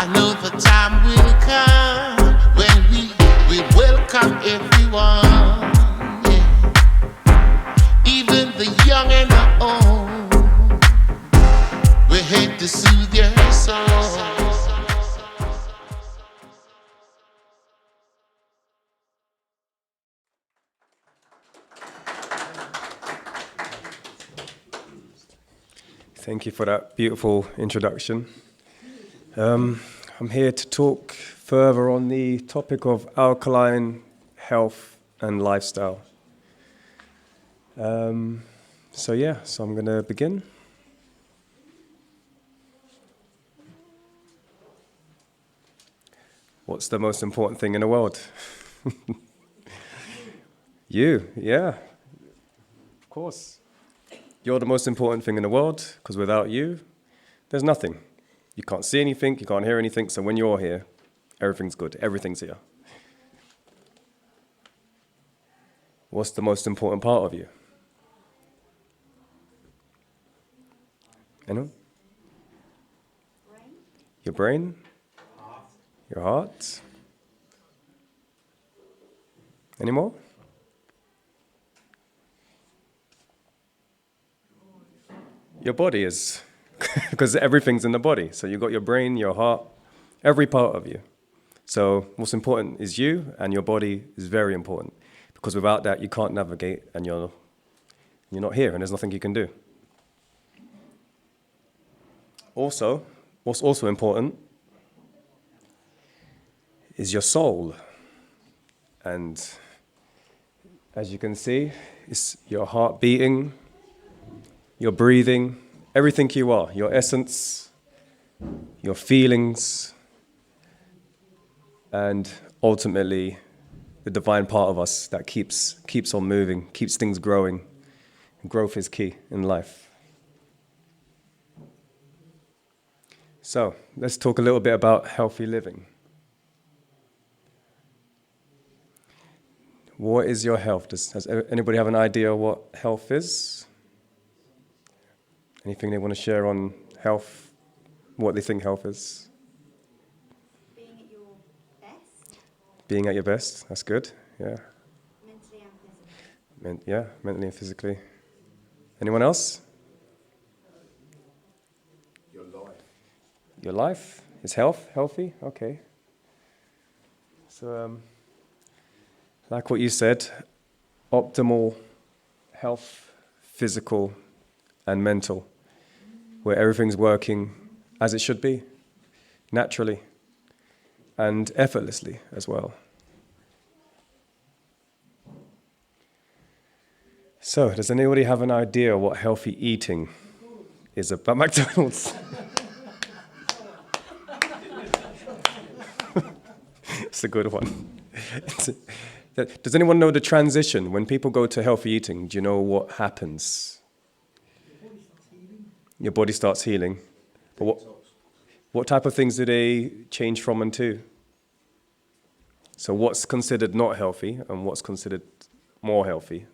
I know the time will come when we welcome everyone, yeah. Even the young and the old. We're here to soothe your soul. Thank you for that beautiful introduction. I'm here to talk further on the topic of alkaline health and lifestyle. So I'm going to begin. What's the most important thing in the world? You, yeah, of course. You're the most important thing in the world, because without you, there's nothing. You can't see anything, you can't hear anything, so when you're here, everything's good, everything's here. What's the most important part of you? Anyone? Your brain? Your heart? Any more? Your body is, because everything's in the body. So you've got your brain, your heart, every part of you. So what's important is you, and your body is very important. Because without that, you can't navigate, and you're not here, and there's nothing you can do. Also, what's also important is your soul. And as you can see, it's your heart beating, your breathing, everything you are, your essence, your feelings, and ultimately the divine part of us that keeps on moving, keeps things growing. Growth is key in life. So let's talk a little bit about healthy living. What is your health? Does anybody have an idea what health is? Anything they want to share on health, what they think health is? Being at your best. Being at your best, that's good, yeah. Mentally and physically. Mentally and physically. Anyone else? Your life. Your life is healthy? Okay. So, like what you said, optimal health, physical and mental, where everything's working as it should be, naturally and effortlessly as well. So, does anybody have an idea what healthy eating is about? McDonald's. It's a good one. Does anyone know the transition? When people go to healthy eating, do you know what happens? Your body starts healing. But what type of things do they change from and to? So what's considered not healthy and what's considered more healthy?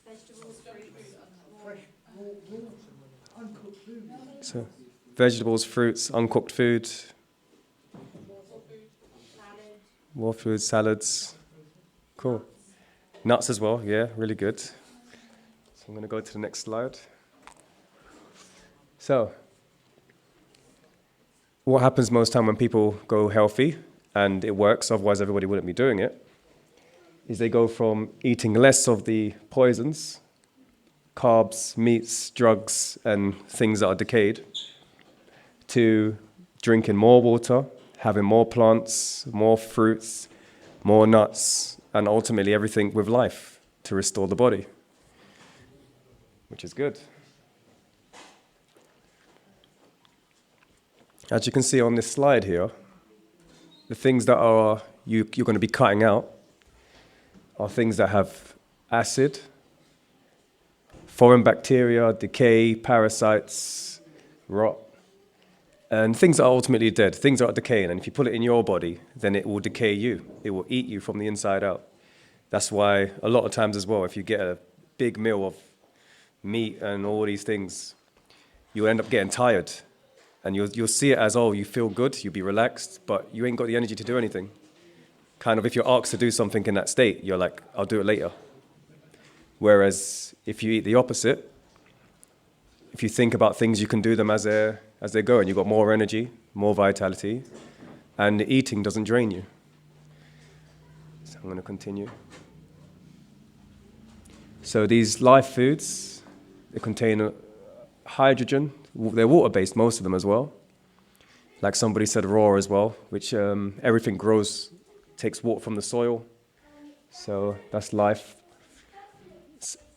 Vegetables, fruits, Uncooked food. So vegetables, fruits, uncooked food, raw food, salads. Cool. Nuts as well, yeah, really good. So I'm going to go to the next slide. So, what happens most time when people go healthy, and it works, otherwise everybody wouldn't be doing it, is they go from eating less of the poisons, carbs, meats, drugs, and things that are decayed, to drinking more water, having more plants, more fruits, more nuts, and ultimately everything with life to restore the body, which is good. As you can see on this slide here, the things that you're going to be cutting out are things that have acid, foreign bacteria, decay, parasites, rot, and things that are ultimately dead, things that are decaying. And if you put it in your body, then it will decay you. It will eat you from the inside out. That's why a lot of times as well, if you get a big meal of meat and all these things, you end up getting tired. And you'll see it as, oh, you feel good, you'll be relaxed, but you ain't got the energy to do anything. Kind of if you're asked to do something in that state, you're like, I'll do it later. Whereas if you eat the opposite, if you think about things, you can do them as they go, and you've got more energy, more vitality, and eating doesn't drain you. So I'm going to continue. So these life foods, they contain hydrogen. They're water-based, most of them as well. Like somebody said, raw as well, which everything grows, takes water from the soil. So that's life.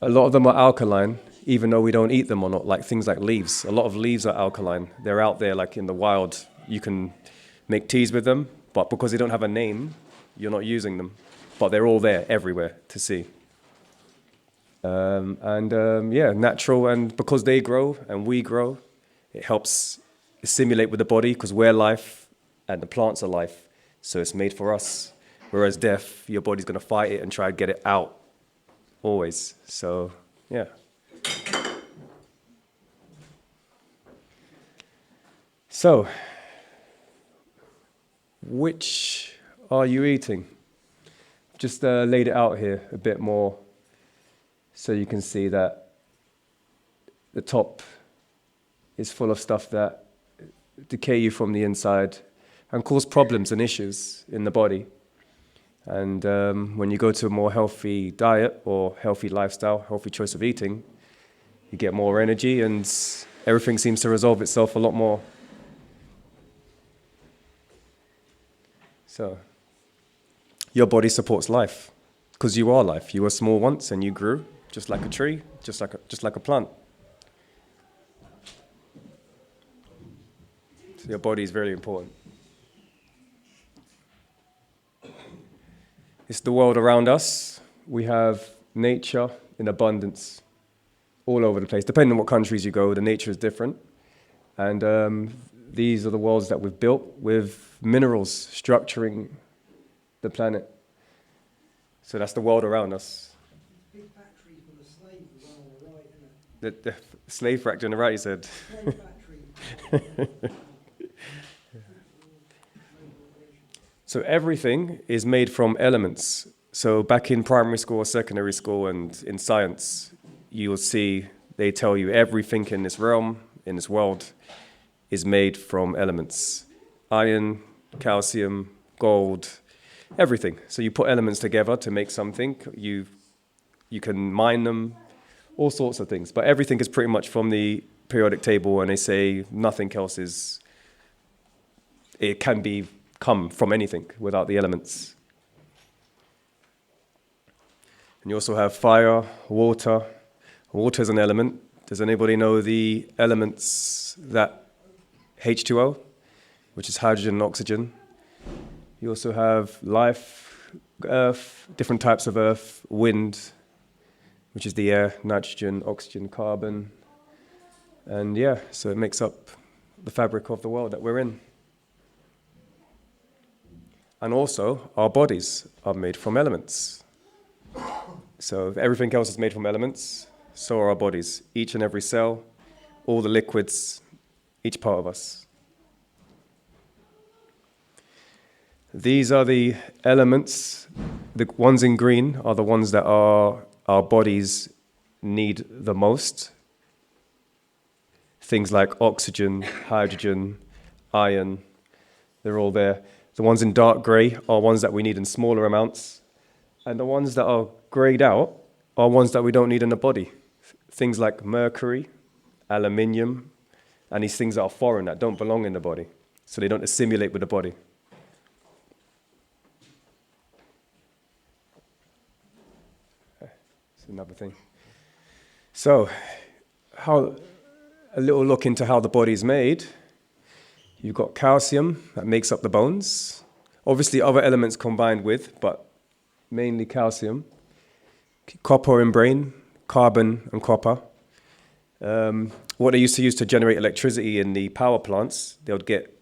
A lot of them are alkaline, even though we don't eat them or not, like things like leaves. A lot of leaves are alkaline. They're out there like in the wild. You can make teas with them, but because they don't have a name, you're not using them. But they're all there everywhere to see. Natural, and because they grow and we grow, it helps assimilate with the body because we're life and the plants are life. So it's made for us. Whereas death, your body's going to fight it and try to get it out. Always. So, yeah. So, which are you eating? Just laid it out here a bit more so you can see that the top is full of stuff that decay you from the inside and cause problems and issues in the body. And when you go to a more healthy diet or healthy lifestyle, healthy choice of eating, you get more energy and everything seems to resolve itself a lot more. So, your body supports life because you are life. You were small once and you grew just like a tree, just like a plant. So your body is very important. It's the world around us. We have nature in abundance all over the place. Depending on what countries you go, the nature is different. And these are the worlds that we've built with minerals structuring the planet. So that's the world around us. Big factory full of slaves as well on the right, isn't it? The slave factory on the right, you said. Slave factory. So everything is made from elements. So back in primary school or secondary school and in science, you will see they tell you everything in this realm, in this world, is made from elements. Iron, calcium, gold, everything. So you put elements together to make something. You can mine them, all sorts of things. But everything is pretty much from the periodic table, and they say nothing else is, it can be come from anything without the elements. And you also have fire, water. Water is an element. Does anybody know the elements that H2O, which is hydrogen and oxygen? You also have life, earth, different types of earth, wind, which is the air, nitrogen, oxygen, carbon. And yeah, so it makes up the fabric of the world that we're in. And also, our bodies are made from elements. So if everything else is made from elements, so are our bodies. Each and every cell, all the liquids, each part of us. These are the elements. The ones in green are the ones that our bodies need the most. Things like oxygen, hydrogen, iron, they're all there. The ones in dark grey are ones that we need in smaller amounts. And the ones that are greyed out are ones that we don't need in the body. Things like mercury, aluminium, and these things that are foreign, that don't belong in the body. So they don't assimilate with the body. That's another thing. So, a little look into how the body is made. You've got calcium that makes up the bones. Obviously other elements combined with, but mainly calcium. Copper in brain, carbon and copper. What they used to use to generate electricity in the power plants, they would get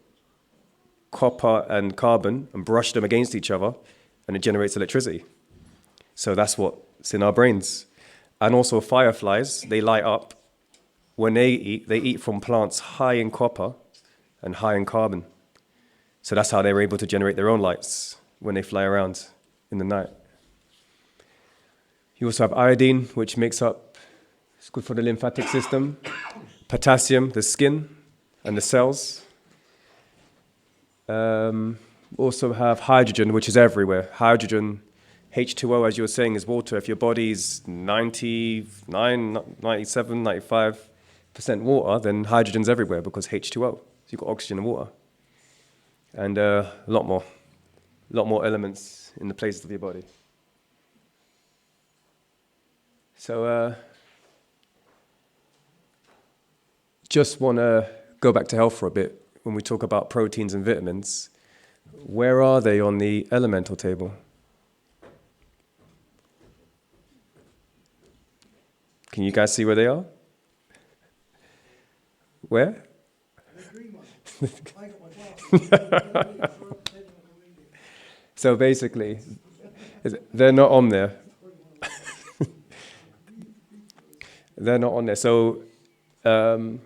copper and carbon and brush them against each other, and it generates electricity. So that's what's in our brains. And also fireflies, they light up. When they eat from plants high in copper, and high in carbon. So that's how they were able to generate their own lights when they fly around in the night. You also have iodine, which it's good for the lymphatic system. Potassium, the skin and the cells. Also have hydrogen, which is everywhere. Hydrogen, H2O, as you were saying, is water. If your body's 99, 97, 95% water, then hydrogen's everywhere because H2O. So you've got oxygen and water. And a lot more elements in the places of your body. So just want to go back to health for a bit. When we talk about proteins and vitamins, where are they on the elemental table? Can you guys see where they are? Where? The green one. I got my glasses. So basically, they're not on there. They're not on there. So the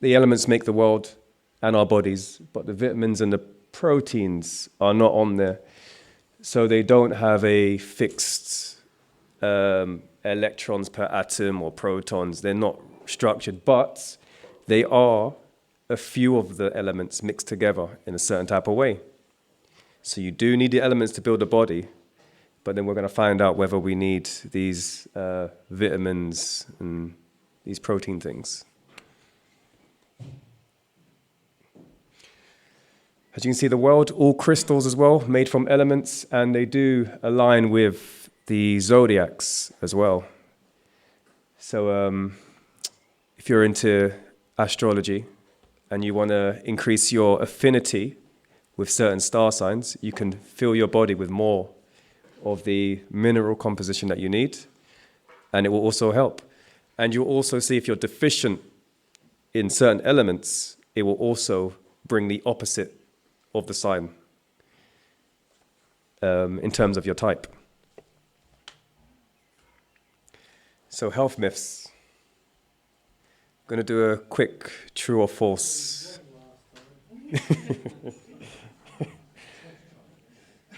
elements make the world and our bodies, but the vitamins and the proteins are not on there. So they don't have a fixed electrons per atom or protons. They're not structured, but they are a few of the elements mixed together in a certain type of way. So you do need the elements to build a body, but then we're going to find out whether we need these vitamins and these protein things. As you can see, the world, all crystals as well, made from elements, and they do align with the zodiacs as well. So if you're into astrology and you want to increase your affinity with certain star signs, you can fill your body with more of the mineral composition that you need, and it will also help. And you'll also see if you're deficient in certain elements, it will also bring the opposite of the sign in terms of your type. So health myths. I'm going to do a quick true or false.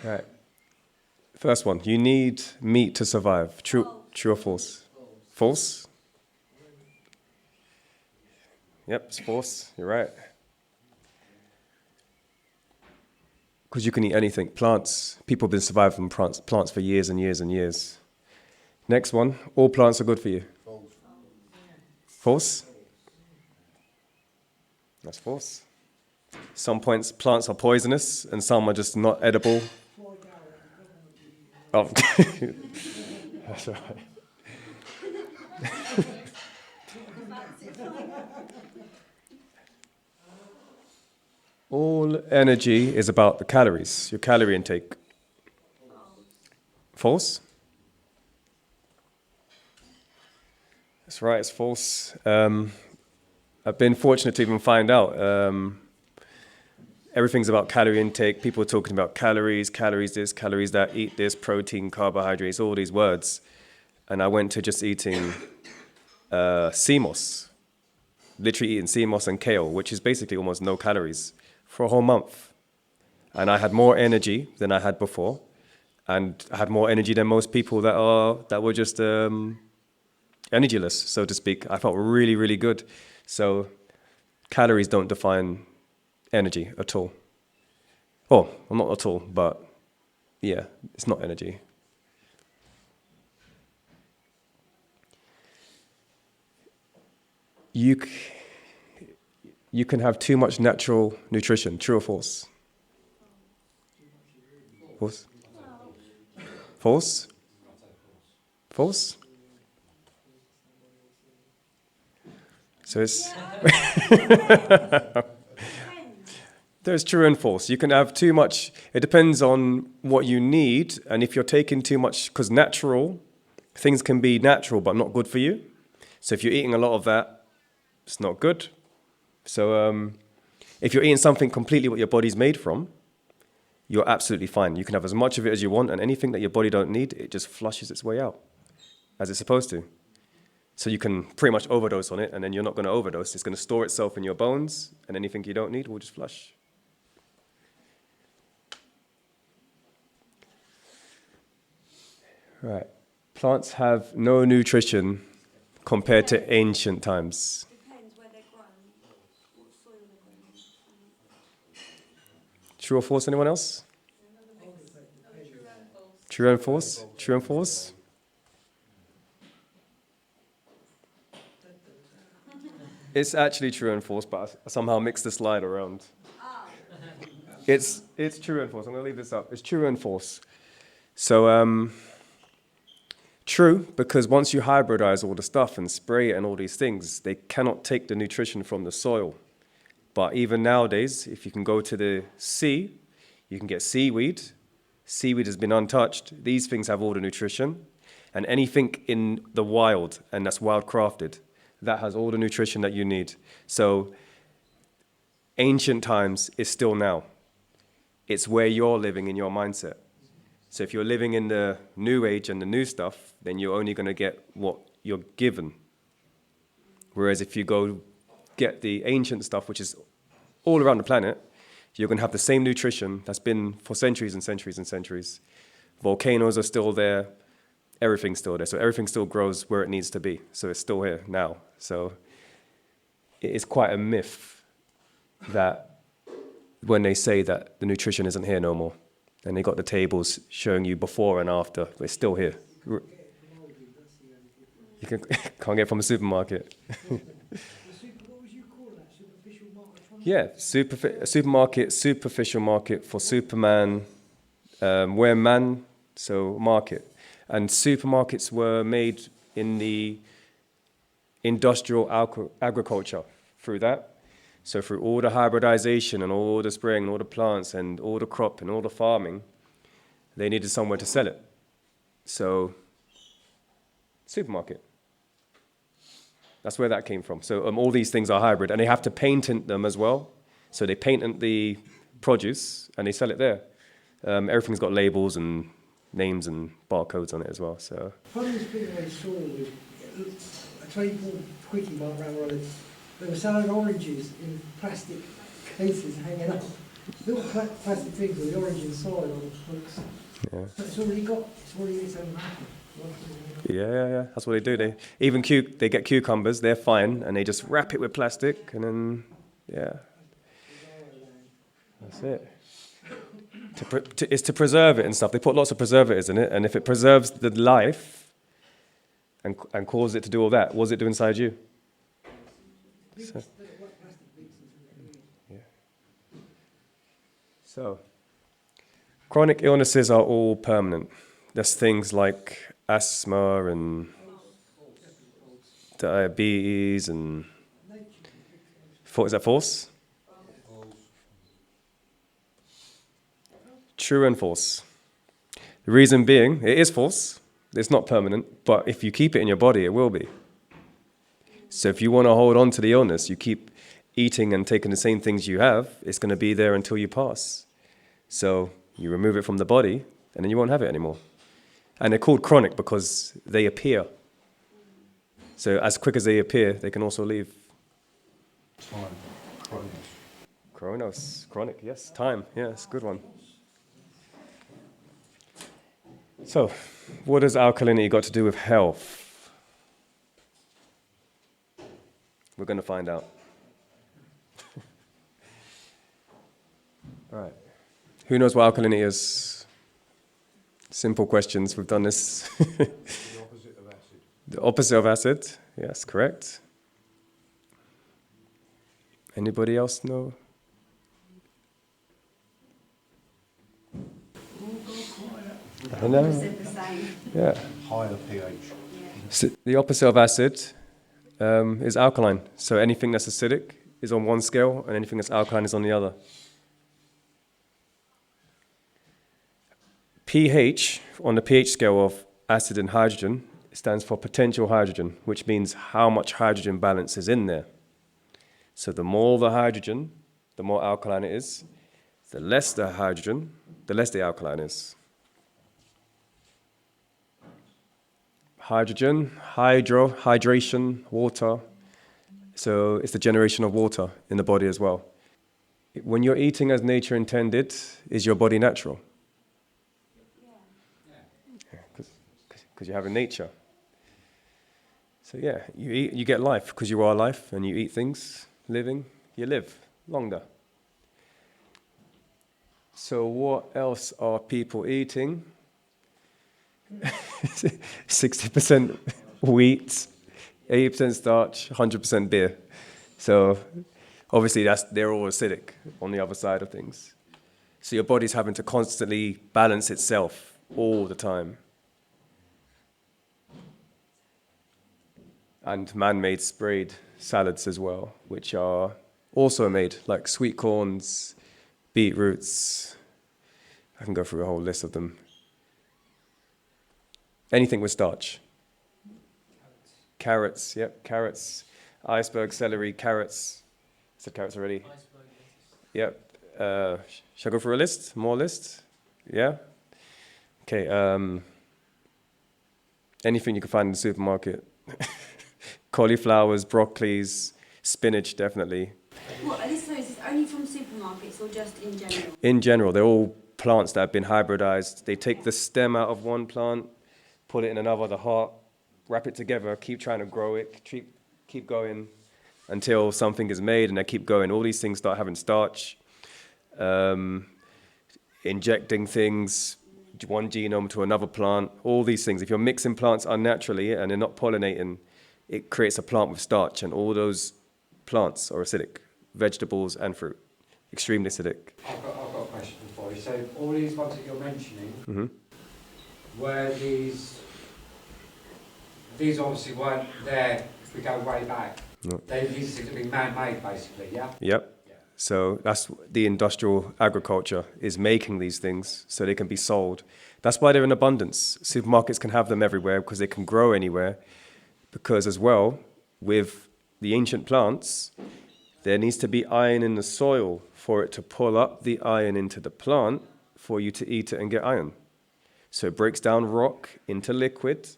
Right. First one, you need meat to survive. True or false? False? Yep, it's false. You're right. Because you can eat anything. Plants, people have been surviving from plants for years and years and years. Next one, all plants are good for you. False? That's false. Some plants are poisonous and some are just not edible. Oh. That's right. All energy is about the calories, your calorie intake. False? That's right, it's false. I've been fortunate to even find out. Everything's about calorie intake. People are talking about calories this, calories that, eat this, protein, carbohydrates, all these words. And I went to just eating sea moss, literally eating sea moss and kale, which is basically almost no calories, for a whole month. And I had more energy than I had before. And I had more energy than most people that were just energyless, so to speak. I felt really, really good. So calories don't define energy at all. Oh, well, not at all, but yeah, it's not energy. You can have too much natural nutrition. True or false? False? False? False? So it's there's true and false. You can have too much. It depends on what you need, and if you're taking too much, because natural things can be natural but not good for you. So if you're eating a lot of that, it's not good. So if you're eating something completely what your body's made from, you're absolutely fine. You can have as much of it as you want, and anything that your body don't need, it just flushes its way out, as it's supposed to. So you can pretty much overdose on it, and then you're not going to overdose. It's going to store itself in your bones, and anything you don't need will just flush. Right. Plants have no nutrition compared to ancient times. Depends where they're grown, what soil they're grown in. True or false? Anyone else? True and false? True and false? It's actually true and false, but I somehow mixed the slide around. It's true and false. I'm going to leave this up. It's true and false. So, true, because once you hybridize all the stuff and spray it and all these things, they cannot take the nutrition from the soil. But even nowadays, if you can go to the sea, you can get seaweed. Seaweed has been untouched. These things have all the nutrition. And anything in the wild, and that's wild crafted, that has all the nutrition that you need. So ancient times is still now. It's where you're living in your mindset. So if you're living in the new age and the new stuff, then you're only going to get what you're given. Whereas if you go get the ancient stuff, which is all around the planet, you're going to have the same nutrition that's been for centuries and centuries and centuries. Volcanoes are still there. Everything's still there. So everything still grows where it needs to be. So it's still here now. So it is quite a myth that when they say that the nutrition isn't here no more, and they got the tables showing you before and after, but it's still here. You can't get it from a supermarket. What was you calling that? Superficial market? Yeah, supermarket, superficial market for Superman, where man, so market. And supermarkets were made in the industrial agriculture through that. So through all the hybridization and all the spraying and all the plants and all the crop and all the farming, they needed somewhere to sell it. So supermarket. That's where that came from. So all these things are hybrid, and they have to patent them as well. So they patent the produce and they sell it there. Everything's got labels and names and barcodes on it as well. So Funniest thing I saw was a table quickie mark around where they were selling oranges in plastic cases hanging up. Little plastic things with the orange inside on the hooks. yeah. So it's already its own wrapper. Yeah. That's what they do. They get cucumbers, they're fine, and they just wrap it with plastic, and then, yeah. That's it. It's to preserve it and stuff. They put lots of preservatives in it, and if it preserves the life and causes it to do all that, what does it do inside you? So, yeah. So, chronic illnesses are all permanent. There's things like asthma and diabetes and... Is that false? True and false. The reason being, it is false. It's not permanent, but if you keep it in your body, it will be. So if you want to hold on to the illness, you keep eating and taking the same things you have, it's going to be there until you pass. So you remove it from the body, and then you won't have it anymore. And they're called chronic because they appear. So as quick as they appear, they can also leave. Time. Chronos. Chronic, yes. Time. Yeah, it's a good one. So, what has alkalinity got to do with health? We're going to find out. All right. Who knows what alkalinity is? Simple questions. We've done this. The opposite of acid. The opposite of acid. Yes, correct. Anybody else know? I don't know. Said the same. Yeah. Higher pH. So the opposite of acid is alkaline. So anything that's acidic is on one scale, and anything that's alkaline is on the other. pH, on the pH scale of acid and hydrogen, stands for potential hydrogen, which means how much hydrogen balance is in there. So the more the hydrogen, the more alkaline it is. The less the hydrogen, the less the alkaline is. hydrogen, hydration, water. So it's the generation of water in the body as well. When you're eating as nature intended, is your body natural? Yeah, because you have a nature. So yeah, you eat, you get life because you are life, and you eat things, living, you live longer. So what else are people eating? 60% wheat, 80% starch, 100% beer. So obviously they're all acidic on the other side of things. So your body's having to constantly balance itself all the time. And man-made sprayed salads as well, which are also made, like sweet corns, beetroots. I can go through a whole list of them. Anything with starch. Carrots, yep, carrots. Iceberg, celery, carrots. I said carrots already. Yep. Shall I go through a list? More list? Yeah? Okay. Anything you can find in the supermarket. Cauliflowers, broccolis, spinach, definitely. What, is this only from supermarkets or just in general? In general, they're all plants that have been hybridized. They take the stem out of one plant, put it in another, the heart, wrap it together, keep trying to grow it, keep going until something is made, and they keep going. All these things start having starch, injecting things, one genome to another plant, all these things. If you're mixing plants unnaturally and they're not pollinating, it creates a plant with starch, and all those plants are acidic, vegetables and fruit, extremely acidic. I've got a question for you. So all these ones that you're mentioning, Mm-hmm. were these obviously weren't there if we go way back. No. These things have been man-made basically, yeah? Yep. So that's the industrial agriculture is making these things so they can be sold. That's why they're in abundance. Supermarkets can have them everywhere because they can grow anywhere. Because as well, with the ancient plants, there needs to be iron in the soil for it to pull up the iron into the plant for you to eat it and get iron. So it breaks down rock into liquid,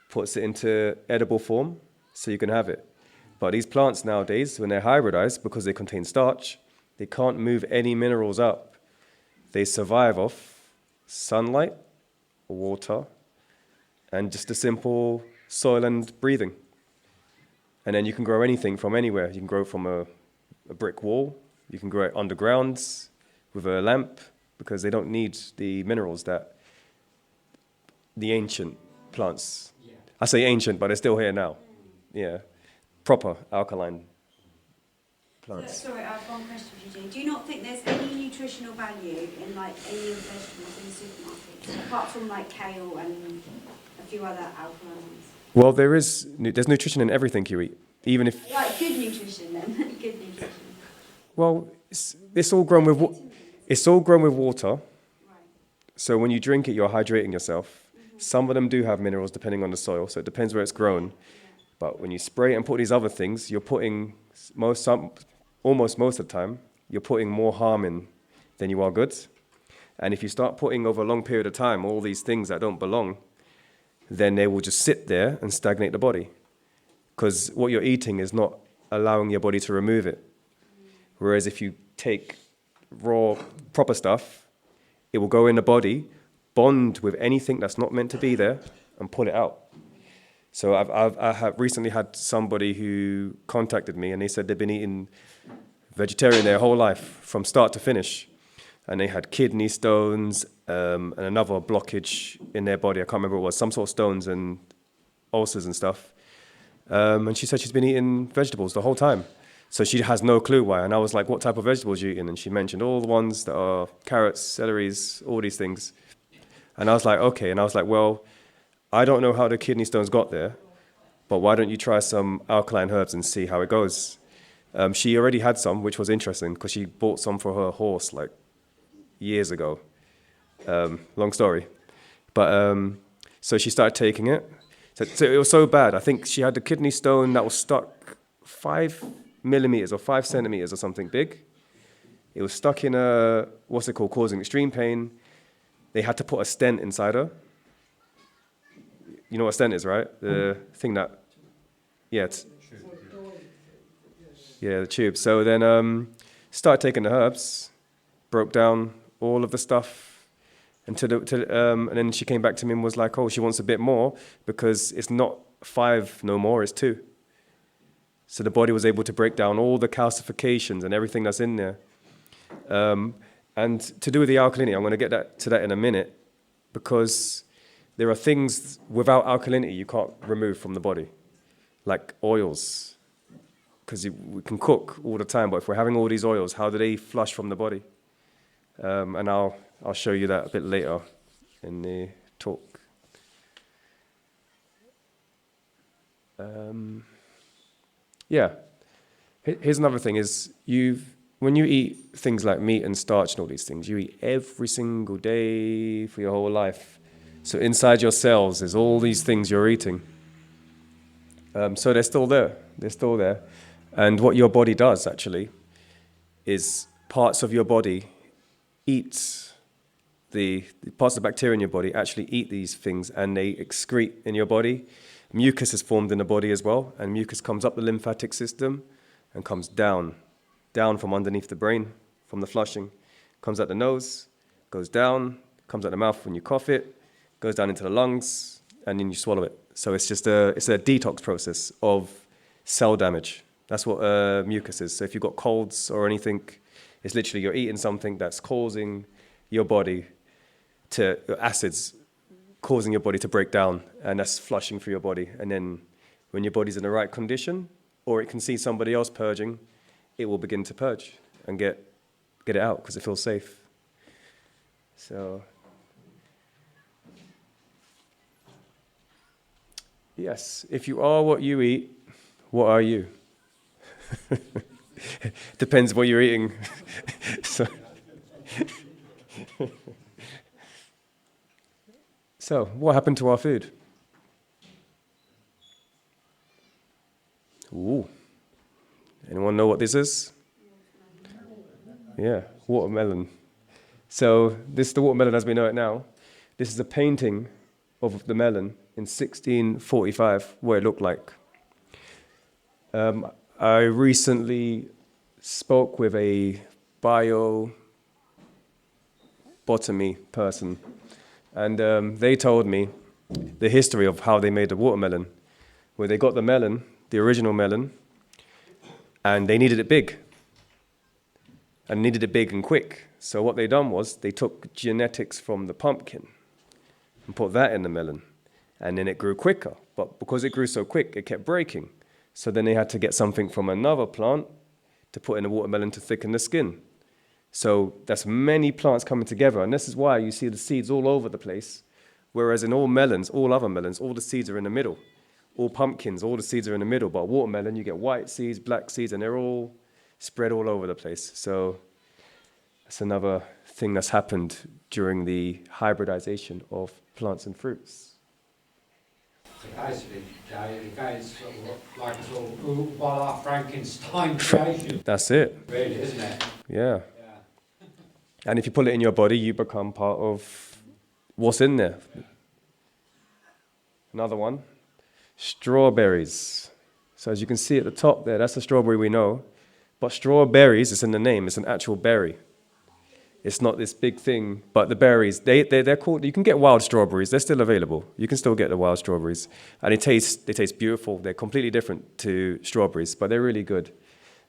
puts it into edible form so you can have it. But these plants nowadays, when they're hybridized, because they contain starch, they can't move any minerals up. They survive off sunlight, water, and just a simple soil and breathing. And then you can grow anything from anywhere. You can grow from a brick wall. You can grow it underground with a lamp because they don't need the minerals that the ancient plants. Yeah. I say ancient, but they're still here now. Yeah. Proper alkaline plants. Sorry, I have one question for you. Do you not think there's any nutritional value in like any of the vegetables in the supermarkets, apart from like kale and a few other alkaline ones? Well, there's nutrition in everything you eat, even if. Like good nutrition, then. Good nutrition. Well, it's all grown with water. Right. So when you drink it, you're hydrating yourself. Mm-hmm. Some of them do have minerals depending on the soil, so it depends where it's grown. Yeah. But when you spray it and put these other things, you're putting almost most of the time, you're putting more harm in than you are good. And if you start putting over a long period of time all these things that don't belong, then they will just sit there and stagnate the body. Because what you're eating is not allowing your body to remove it. Whereas if you take raw, proper stuff, it will go in the body, bond with anything that's not meant to be there, and pull it out. So I have recently had somebody who contacted me, and they said they've been eating vegetarian their whole life, from start to finish. And they had kidney stones and another blockage in their body. I can't remember what it was, some sort of stones and ulcers and stuff. And she said she's been eating vegetables the whole time. So she has no clue why. And I was like, what type of vegetables are you eating? And she mentioned all the ones that are carrots, celeries, all these things. And I was like, okay. And I was like, well, I don't know how the kidney stones got there, but why don't you try some alkaline herbs and see how it goes? She already had some, which was interesting because she bought some for her horse like years ago. Long story. But so she started taking it. So it was so bad. I think she had the kidney stone that was stuck 5 millimeters or 5 centimeters or something big. It was stuck in a, what's it called, causing extreme pain. They had to put a stent inside her. you know what a stent is, right? The thing that, yeah, yeah, the tube. So then started taking the herbs, broke down all of the stuff, and and then she came back to me and was like, oh, she wants a bit more because it's not 5 no more, it's 2. So the body was able to break down all the calcifications and everything that's in there. And to do with the alkalinity, I'm going to get to that in a minute, because there are things without alkalinity you can't remove from the body, like oils, because we can cook all the time, but if we're having all these oils, how do they flush from the body? And I'll show you that a bit later in the talk. Yeah. Here's another thing: is when you eat things like meat and starch and all these things, you eat every single day for your whole life. So inside your cells, there's all these things you're eating. So they're still there. They're still there. And what your body does, actually, is parts of your body eat the parts of the bacteria in your body actually eat these things, and they excrete in your body. Mucus is formed in the body as well, and mucus comes up the lymphatic system and comes down from underneath the brain, from the flushing. Comes out the nose, goes down, comes out the mouth when you cough it, goes down into the lungs, and then you swallow it. So it's a detox process of cell damage. That's what mucus is. So if you've got colds or anything, it's literally you're eating something that's causing your body acids causing your body to break down, and that's flushing through your body. And then when your body's in the right condition, or it can see somebody else purging, it will begin to purge and get it out because it feels safe. So, yes, if you are what you eat, what are you? Depends what you're eating. So, what happened to our food? Ooh. Anyone know what this is? Yeah, watermelon. So, this is the watermelon as we know it now. This is a painting of the melon in 1645, what it looked like. I recently spoke with a botany person, and they told me the history of how they made the watermelon, where they got the melon, the original melon, and they needed it big, and quick. So what they done was they took genetics from the pumpkin and put that in the melon, and then it grew quicker. But because it grew so quick, it kept breaking. So then they had to get something from another plant to put in the watermelon to thicken the skin. So that's many plants coming together, and this is why you see the seeds all over the place, whereas in all melons, all other melons, all the seeds are in the middle. All pumpkins, all the seeds are in the middle, but watermelon, you get white seeds, black seeds, and they're all spread all over the place. So that's another thing that's happened during the hybridization of plants and fruits. So basically, it's sort of like a sort of voila Frankenstein creation. That's it. Really, isn't it? Yeah. And if you pull it in your body, you become part of what's in there. Another one, strawberries. So as you can see at the top there, that's the strawberry we know. But strawberries, it's in the name, it's an actual berry. It's not this big thing, but the berries, they're called, you can get wild strawberries, they're still available. You can still get the wild strawberries. And they taste beautiful. They're completely different to strawberries, but they're really good.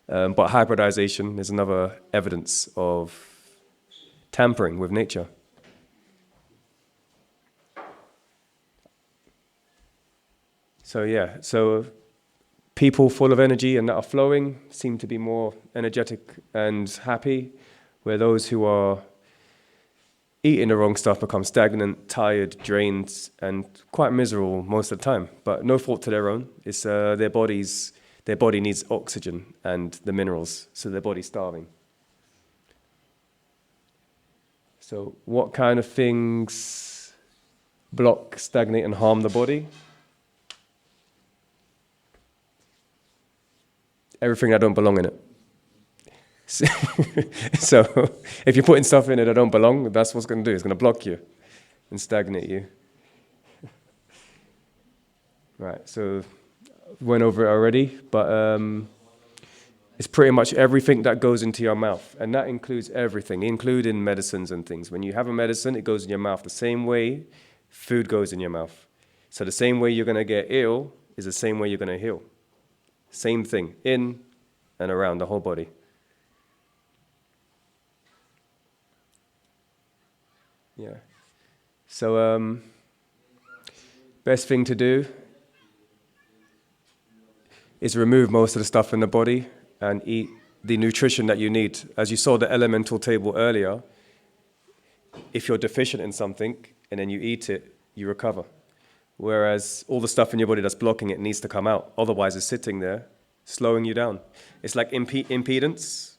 But hybridization is another evidence of tampering with nature. So people full of energy and that are flowing seem to be more energetic and happy, where those who are eating the wrong stuff become stagnant, tired, drained, and quite miserable most of the time. But no fault to their own. It's their body needs oxygen and the minerals, so their body's starving. So what kind of things block, stagnate, and harm the body? Everything that don't belong in it. So if you're putting stuff in it that don't belong, that's what's going to do. It's going to block you and stagnate you. Right, so went over it already, but it's pretty much everything that goes into your mouth, and that includes everything, including medicines and things. When you have a medicine, it goes in your mouth the same way food goes in your mouth. So the same way you're going to get ill is the same way you're going to heal. Same thing, in and around the whole body. Yeah. So best thing to do is remove most of the stuff in the body and eat the nutrition that you need. As you saw the elemental table earlier, if you're deficient in something and then you eat it, you recover. Whereas all the stuff in your body that's blocking it needs to come out. Otherwise, it's sitting there, slowing you down. It's like impedance.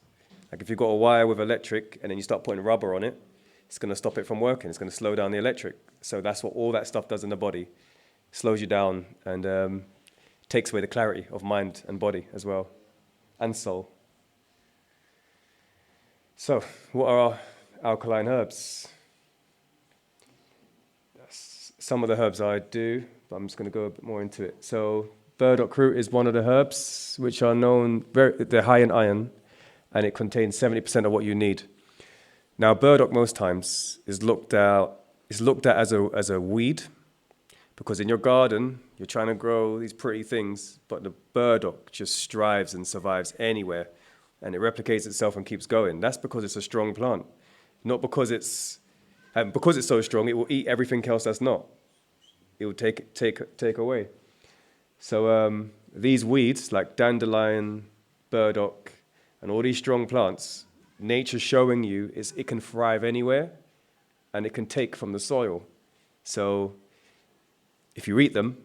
Like if you've got a wire with electric and then you start putting rubber on it, it's going to stop it from working. It's going to slow down the electric. So that's what all that stuff does in the body. Slows you down and takes away the clarity of mind and body as well, and soul. So, what are our alkaline herbs? Some of the herbs I do, but I'm just going to go a bit more into it. So, burdock root is one of the herbs which are known, they're high in iron, and it contains 70% of what you need. Now, burdock most times is looked at as a weed, because in your garden, you're trying to grow these pretty things, but the burdock just strives and survives anywhere, and it replicates itself and keeps going. That's because it's a strong plant, not because it's so strong, it will eat everything else that's not. It will take away. So these weeds, like dandelion, burdock, and all these strong plants, nature's showing you is it can thrive anywhere, and it can take from the soil. So if you eat them,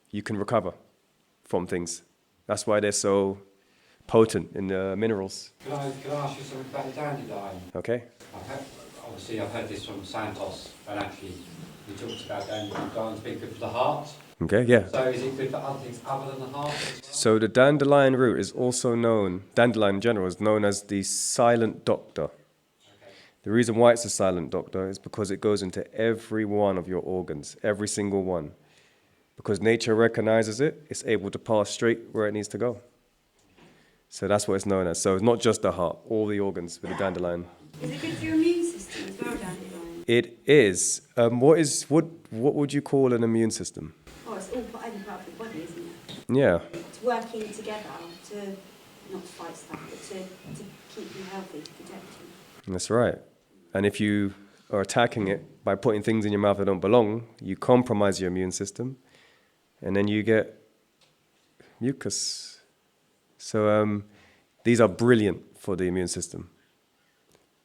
you can recover from things. That's why they're so potent in the minerals. Can I ask you something about the dandelion? Okay. I've heard this from Santos, and actually he talks about dandelions being good for the heart. Okay, yeah. So is it good for other things other than the heart as well? So the dandelion root is also known, dandelion in general is known as the silent doctor. Okay. The reason why it's a silent doctor is because it goes into every one of your organs, every single one. Because nature recognizes it, it's able to pass straight where it needs to go. So that's what it's known as. So it's not just the heart, all the organs with the dandelion. Is it good for your immune system as well, dandelion? It is. What would you call an immune system? Oh, it's all part of the body, isn't it? Yeah. It's working together to, not to fight stuff, but to keep you healthy, to protect you. That's right. And if you are attacking it by putting things in your mouth that don't belong, you compromise your immune system, and then you get mucus. So these are brilliant for the immune system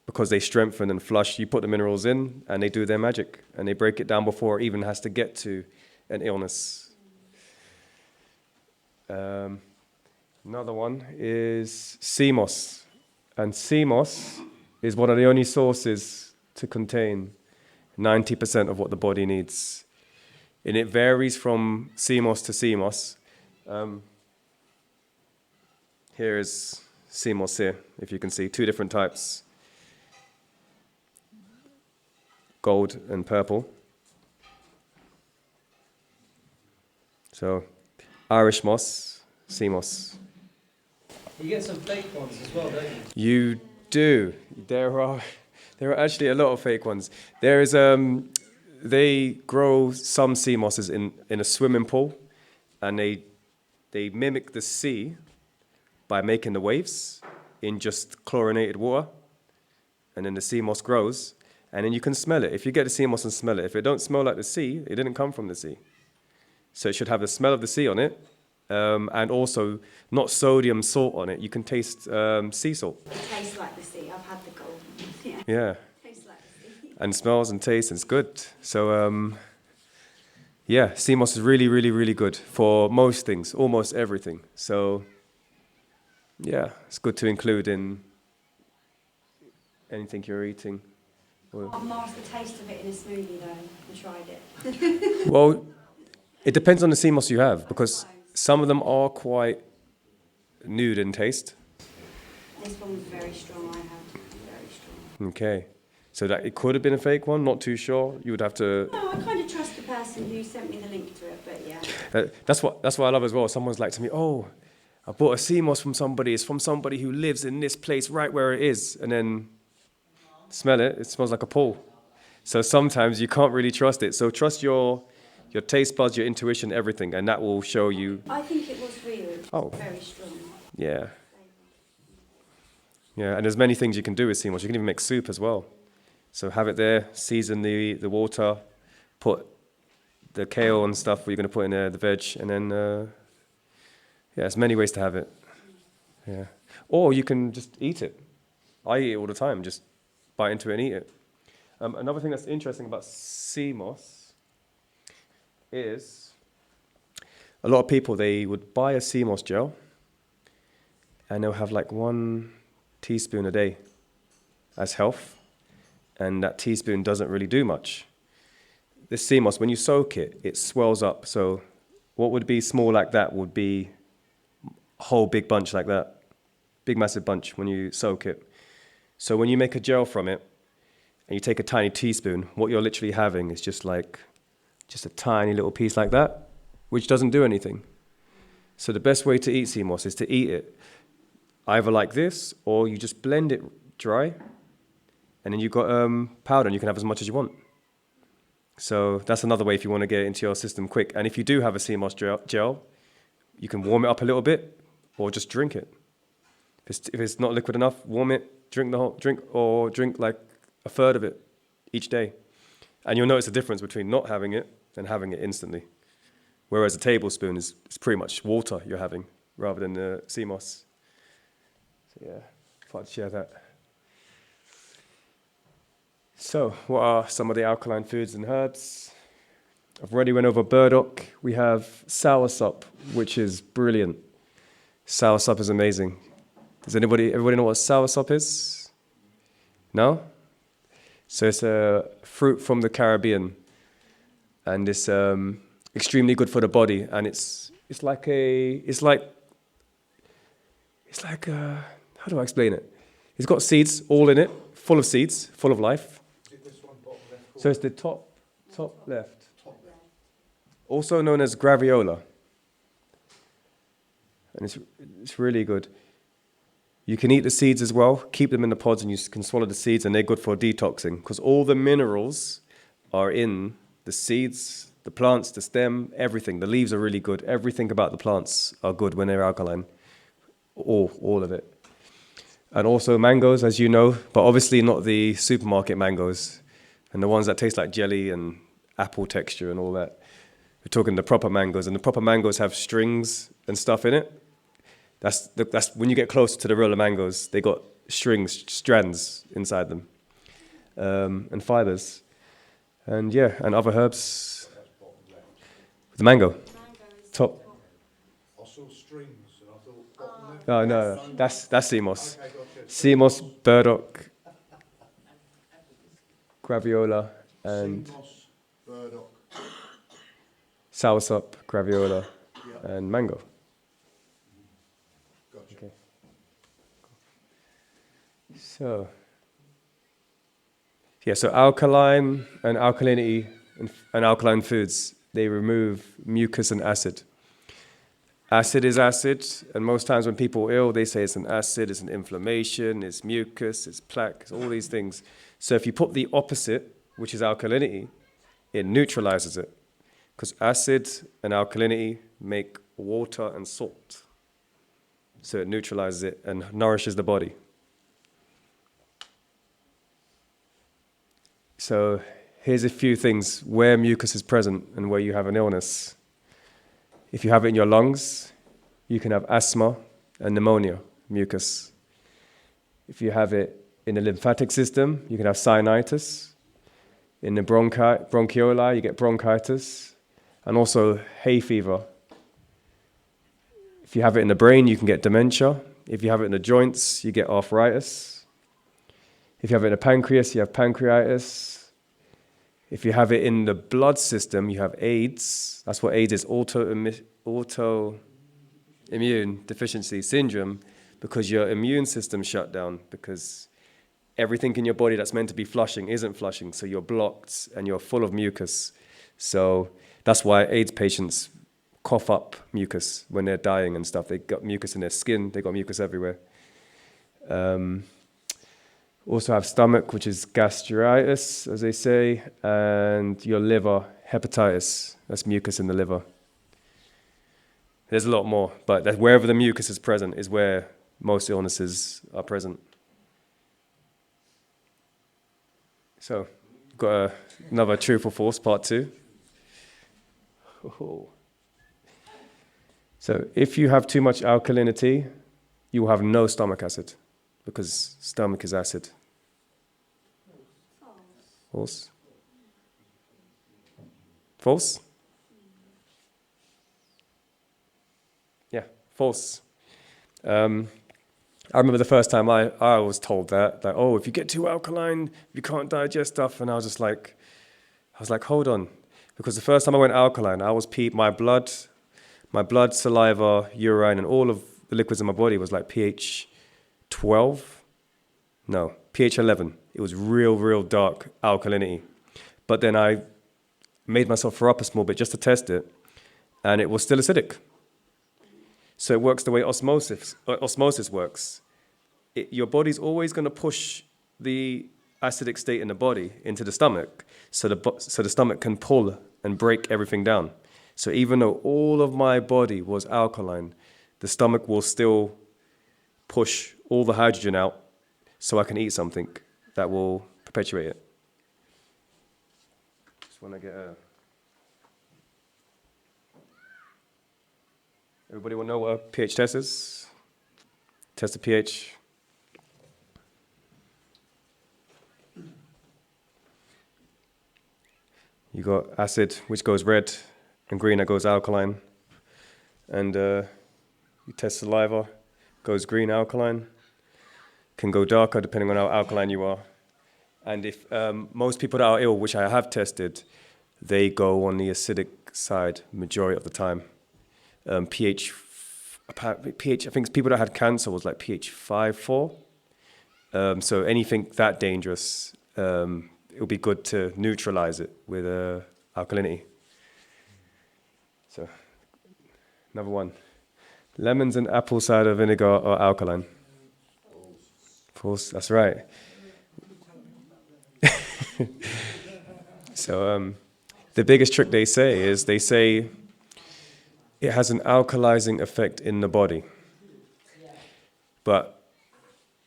because they strengthen and flush. You put the minerals in, and they do their magic, and they break it down before it even has to get to an illness. Another one is sea moss. And sea moss is one of the only sources to contain 90% of what the body needs. And it varies from sea moss to sea moss. Here is sea moss here, if you can see, two different types. Gold and purple. So, Irish moss, sea moss. You get some fake ones as well, don't you? You do. There are actually a lot of fake ones. There is they grow some sea mosses in a swimming pool, and they mimic the sea by making the waves in just chlorinated water, and then the sea moss grows, and then you can smell it. If you get the sea moss and smell it, if it don't smell like the sea, it didn't come from the sea. So it should have the smell of the sea on it, and also not sodium salt on it. You can taste sea salt. It tastes like the sea. I've had the gold. Yeah. Yeah. Tastes like the sea. And smells and tastes, and it's good. So, yeah, sea moss is really, really, really good for most things, almost everything. So, yeah, it's good to include in anything you're eating. I've mastered the taste of it in a smoothie though. I tried it. Well, it depends on the sea moss you have, because some of them are quite nude in taste. This one was very strong. I had very strong. Okay. So that it could have been a fake one, not too sure. You would have to... No, I kind of trust the person who sent me the link to it, but yeah. That's what I love as well. Someone's like to me, oh, I bought a sea moss from somebody. It's from somebody who lives in this place right where it is. And then smell it, it smells like a pool. So sometimes you can't really trust it. So trust your taste buds, your intuition, everything, and that will show you. I think it was real. Oh. Very strong. Yeah. Yeah, and there's many things you can do with sea moss. You can even make soup as well. So have it there, season the water, put the kale and stuff you're going to put in there, the veg, and then, yeah, there's many ways to have it. Yeah. Or you can just eat it. I eat it all the time, just bite into it and eat it. Another thing that's interesting about sea moss is a lot of people, they would buy a sea moss gel and they'll have like 1 teaspoon a day as health, and that teaspoon doesn't really do much. This sea moss, when you soak it, it swells up. So what would be small like that would be a whole big bunch like that. Big, massive bunch when you soak it. So when you make a gel from it, and you take a tiny teaspoon, what you're literally having is just a tiny little piece like that, which doesn't do anything. So the best way to eat sea moss is to eat it either like this, or you just blend it dry, and then you've got powder, and you can have as much as you want. So that's another way if you want to get it into your system quick. And if you do have a sea moss gel, you can warm it up a little bit, or just drink it. If it's not liquid enough, warm it, drink like a third of it each day. And you'll notice the difference between not having it and having it instantly. Whereas a tablespoon is pretty much water you're having rather than the sea moss. So yeah, thought I'd share that. So what are some of the alkaline foods and herbs? I've already went over burdock. We have soursop, which is brilliant. Soursop is amazing. Does everybody know what soursop is? No? So it's a fruit from the Caribbean, and it's extremely good for the body. And it's like how do I explain it? It's got seeds all in it, full of seeds, full of life. Is it this one, bottom left? So it's the top left, also known as graviola, and it's really good. You can eat the seeds as well, keep them in the pods, and you can swallow the seeds, and they're good for detoxing, because all the minerals are in the seeds, the plants, the stem, everything. The leaves are really good. Everything about the plants are good when they're alkaline, all of it. And also mangoes, as you know, but obviously not the supermarket mangoes, and the ones that taste like jelly and apple texture and all that. We're talking the proper mangoes, and the proper mangoes have strings and stuff in it. That's when you get closer to the real mangoes, they got strands inside them, and fibers, and yeah, and other herbs. The mango, top. I saw strings and I thought bottom left. Oh no, that's sea moss. Okay, gotcha. Sea moss, burdock, graviola, and Sea moss, burdock. soursop, graviola, Yeah, and mango. gotcha. Okay. So alkaline and alkalinity and alkaline foods, they remove mucus and acid. Acid is acid, and most times when people are ill, they say it's an acid, it's an inflammation, it's mucus, it's plaque, it's all these things. So if you put the opposite, which is alkalinity, it neutralizes it. Because acid and alkalinity make water and salt. So it neutralizes it and nourishes the body. So here's a few things where mucus is present and where you have an illness. If you have it in your lungs, you can have asthma and pneumonia, mucus. If you have it in the lymphatic system, you can have sinusitis. In the bronchioli, you get bronchitis, and also hay fever. If you have it in the brain, you can get dementia. If you have it in the joints, you get arthritis. If you have it in the pancreas, you have pancreatitis. If you have it in the blood system, you have AIDS. That's what AIDS is, autoimmune deficiency syndrome, because your immune system shut down, because everything in your body that's meant to be flushing isn't flushing, so you're blocked and you're full of mucus. So that's why AIDS patients cough up mucus when they're dying and stuff. They got mucus in their skin. They got mucus everywhere. Also have stomach, which is gastritis, as they say, and your liver, hepatitis. That's mucus in the liver. There's a lot more, but that wherever the mucus is present is where most illnesses are present. So, got another true or false, part 2. Oh. So, if you have too much alkalinity, you will have no stomach acid, because stomach is acid. False. False? Yeah, false. I remember the first time I was told that, oh, if you get too alkaline, you can't digest stuff. And I was like, hold on. Because the first time I went alkaline, I was my blood, saliva, urine, and all of the liquids in my body was like pH 12. No, pH 11. It was real dark alkalinity. But then I made myself throw up a small bit just to test it, and it was still acidic. So it works the way osmosis works. Your body's always going to push the acidic state in the body into the stomach, so the stomach can pull and break everything down. So even though all of my body was alkaline, the stomach will still push all the hydrogen out so I can eat something that will perpetuate it. Just want to get a... Everybody will know what a pH test is? Test the pH. You got acid, which goes red, and green, that goes alkaline. And you test saliva, goes green, alkaline. Can go darker depending on how alkaline you are. And if most people that are ill, which I have tested, they go on the acidic side majority of the time. pH, I think people that had cancer was like pH 5.4. So anything that dangerous, it would be good to neutralize it with alkalinity. So, another one. Lemons and apple cider vinegar are alkaline. False, that's right. So, the biggest trick they say it has an alkalizing effect in the body. But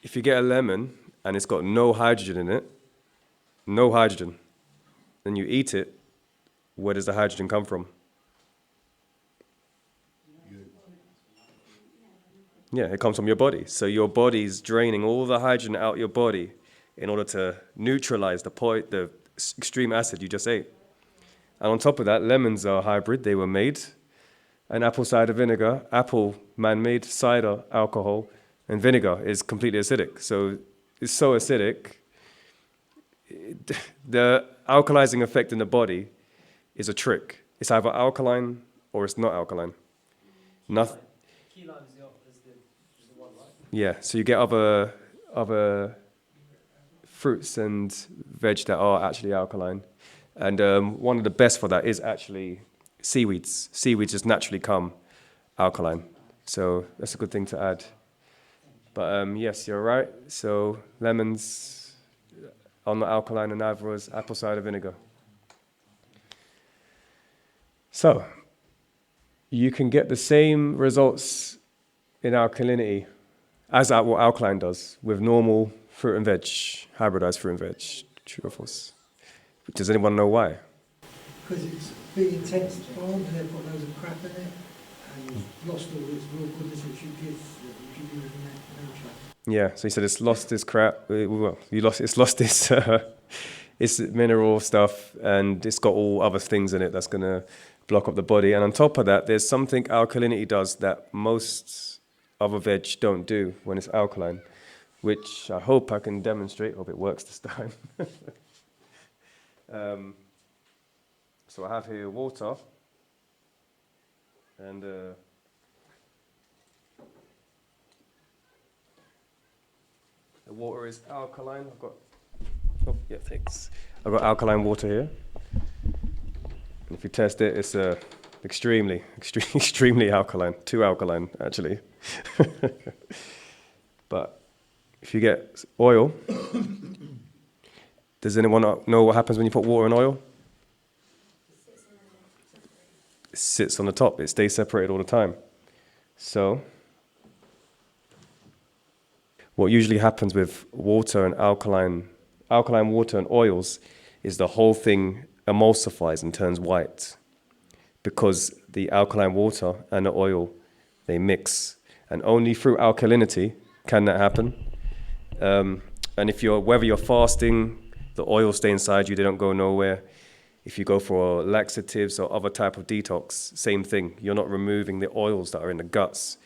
if you get a lemon and it's got no hydrogen in it, no hydrogen, then you eat it, where does the hydrogen come from? Yeah, it comes from your body. So your body's draining all the hydrogen out your body in order to neutralize the extreme acid you just ate. And on top of that, lemons are hybrid, they were made. And apple cider vinegar, apple man-made, cider, alcohol, and vinegar is completely acidic. So it's so acidic, the alkalizing effect in the body is a trick. It's either alkaline or it's not alkaline. Nothing. Key lime is the one, right? Yeah, so you get other fruits and veg that are actually alkaline. And one of the best for that is actually seaweeds. Seaweeds just naturally come alkaline. So that's a good thing to add. But yes, you're right. So lemons are not alkaline, and neither is apple cider vinegar. So you can get the same results in alkalinity as what alkaline does with normal fruit and veg, hybridized fruit and veg. True or false? Does anyone know why? Because it's been intense farmed and they've got loads of crap in it and lost all its real goodness which you give in nature. Yeah, so he said it's lost its crap. Well, it's lost its its mineral stuff, and it's got all other things in it that's going to block up the body. And on top of that, there's something alkalinity does that most other veg don't do when it's alkaline, which I hope I can demonstrate. Hope it works this time. So I have here water, and the water is alkaline. I've got alkaline water here. And if you test it, it's extremely alkaline. Too alkaline, actually. But if you get oil, does anyone know what happens when you put water in oil? It sits on the top. It stays separated all the time. So what usually happens with water and alkaline water and oils is the whole thing emulsifies and turns white because the alkaline water and the oil, they mix. And only through alkalinity can that happen. And whether you're fasting, the oils stay inside you, they don't go nowhere. If you go for laxatives or other type of detox, same thing. You're not removing the oils that are in the guts.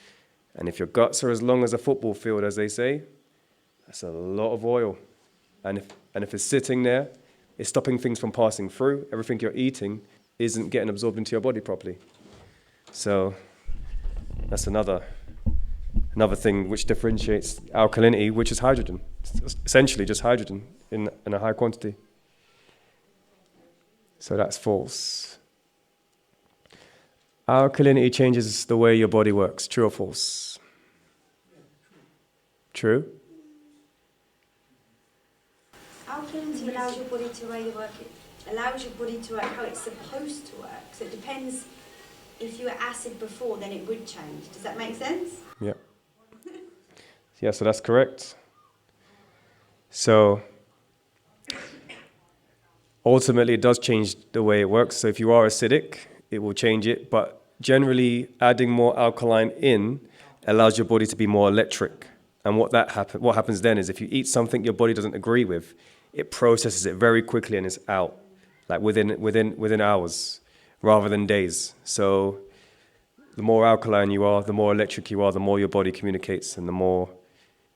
And if your guts are as long as a football field, as they say, that's a lot of oil. And if it's sitting there, it's stopping things from passing through. Everything you're eating isn't getting absorbed into your body properly. So that's another thing which differentiates alkalinity, which is hydrogen. It's essentially just hydrogen in a high quantity. So that's false. Alkalinity changes the way your body works. True or false? True? Alkalinity allows your body to work. It allows your body to work how it's supposed to work. So it depends. If you were acid before, then it would change. Does that make sense? Yeah. Yeah, so that's correct. So ultimately, it does change the way it works. So if you are acidic, it will change it. But generally, adding more alkaline in allows your body to be more electric. And what happens then is if you eat something your body doesn't agree with, it processes it very quickly and it's out, like within hours, rather than days. So the more alkaline you are, the more electric you are, the more your body communicates and the more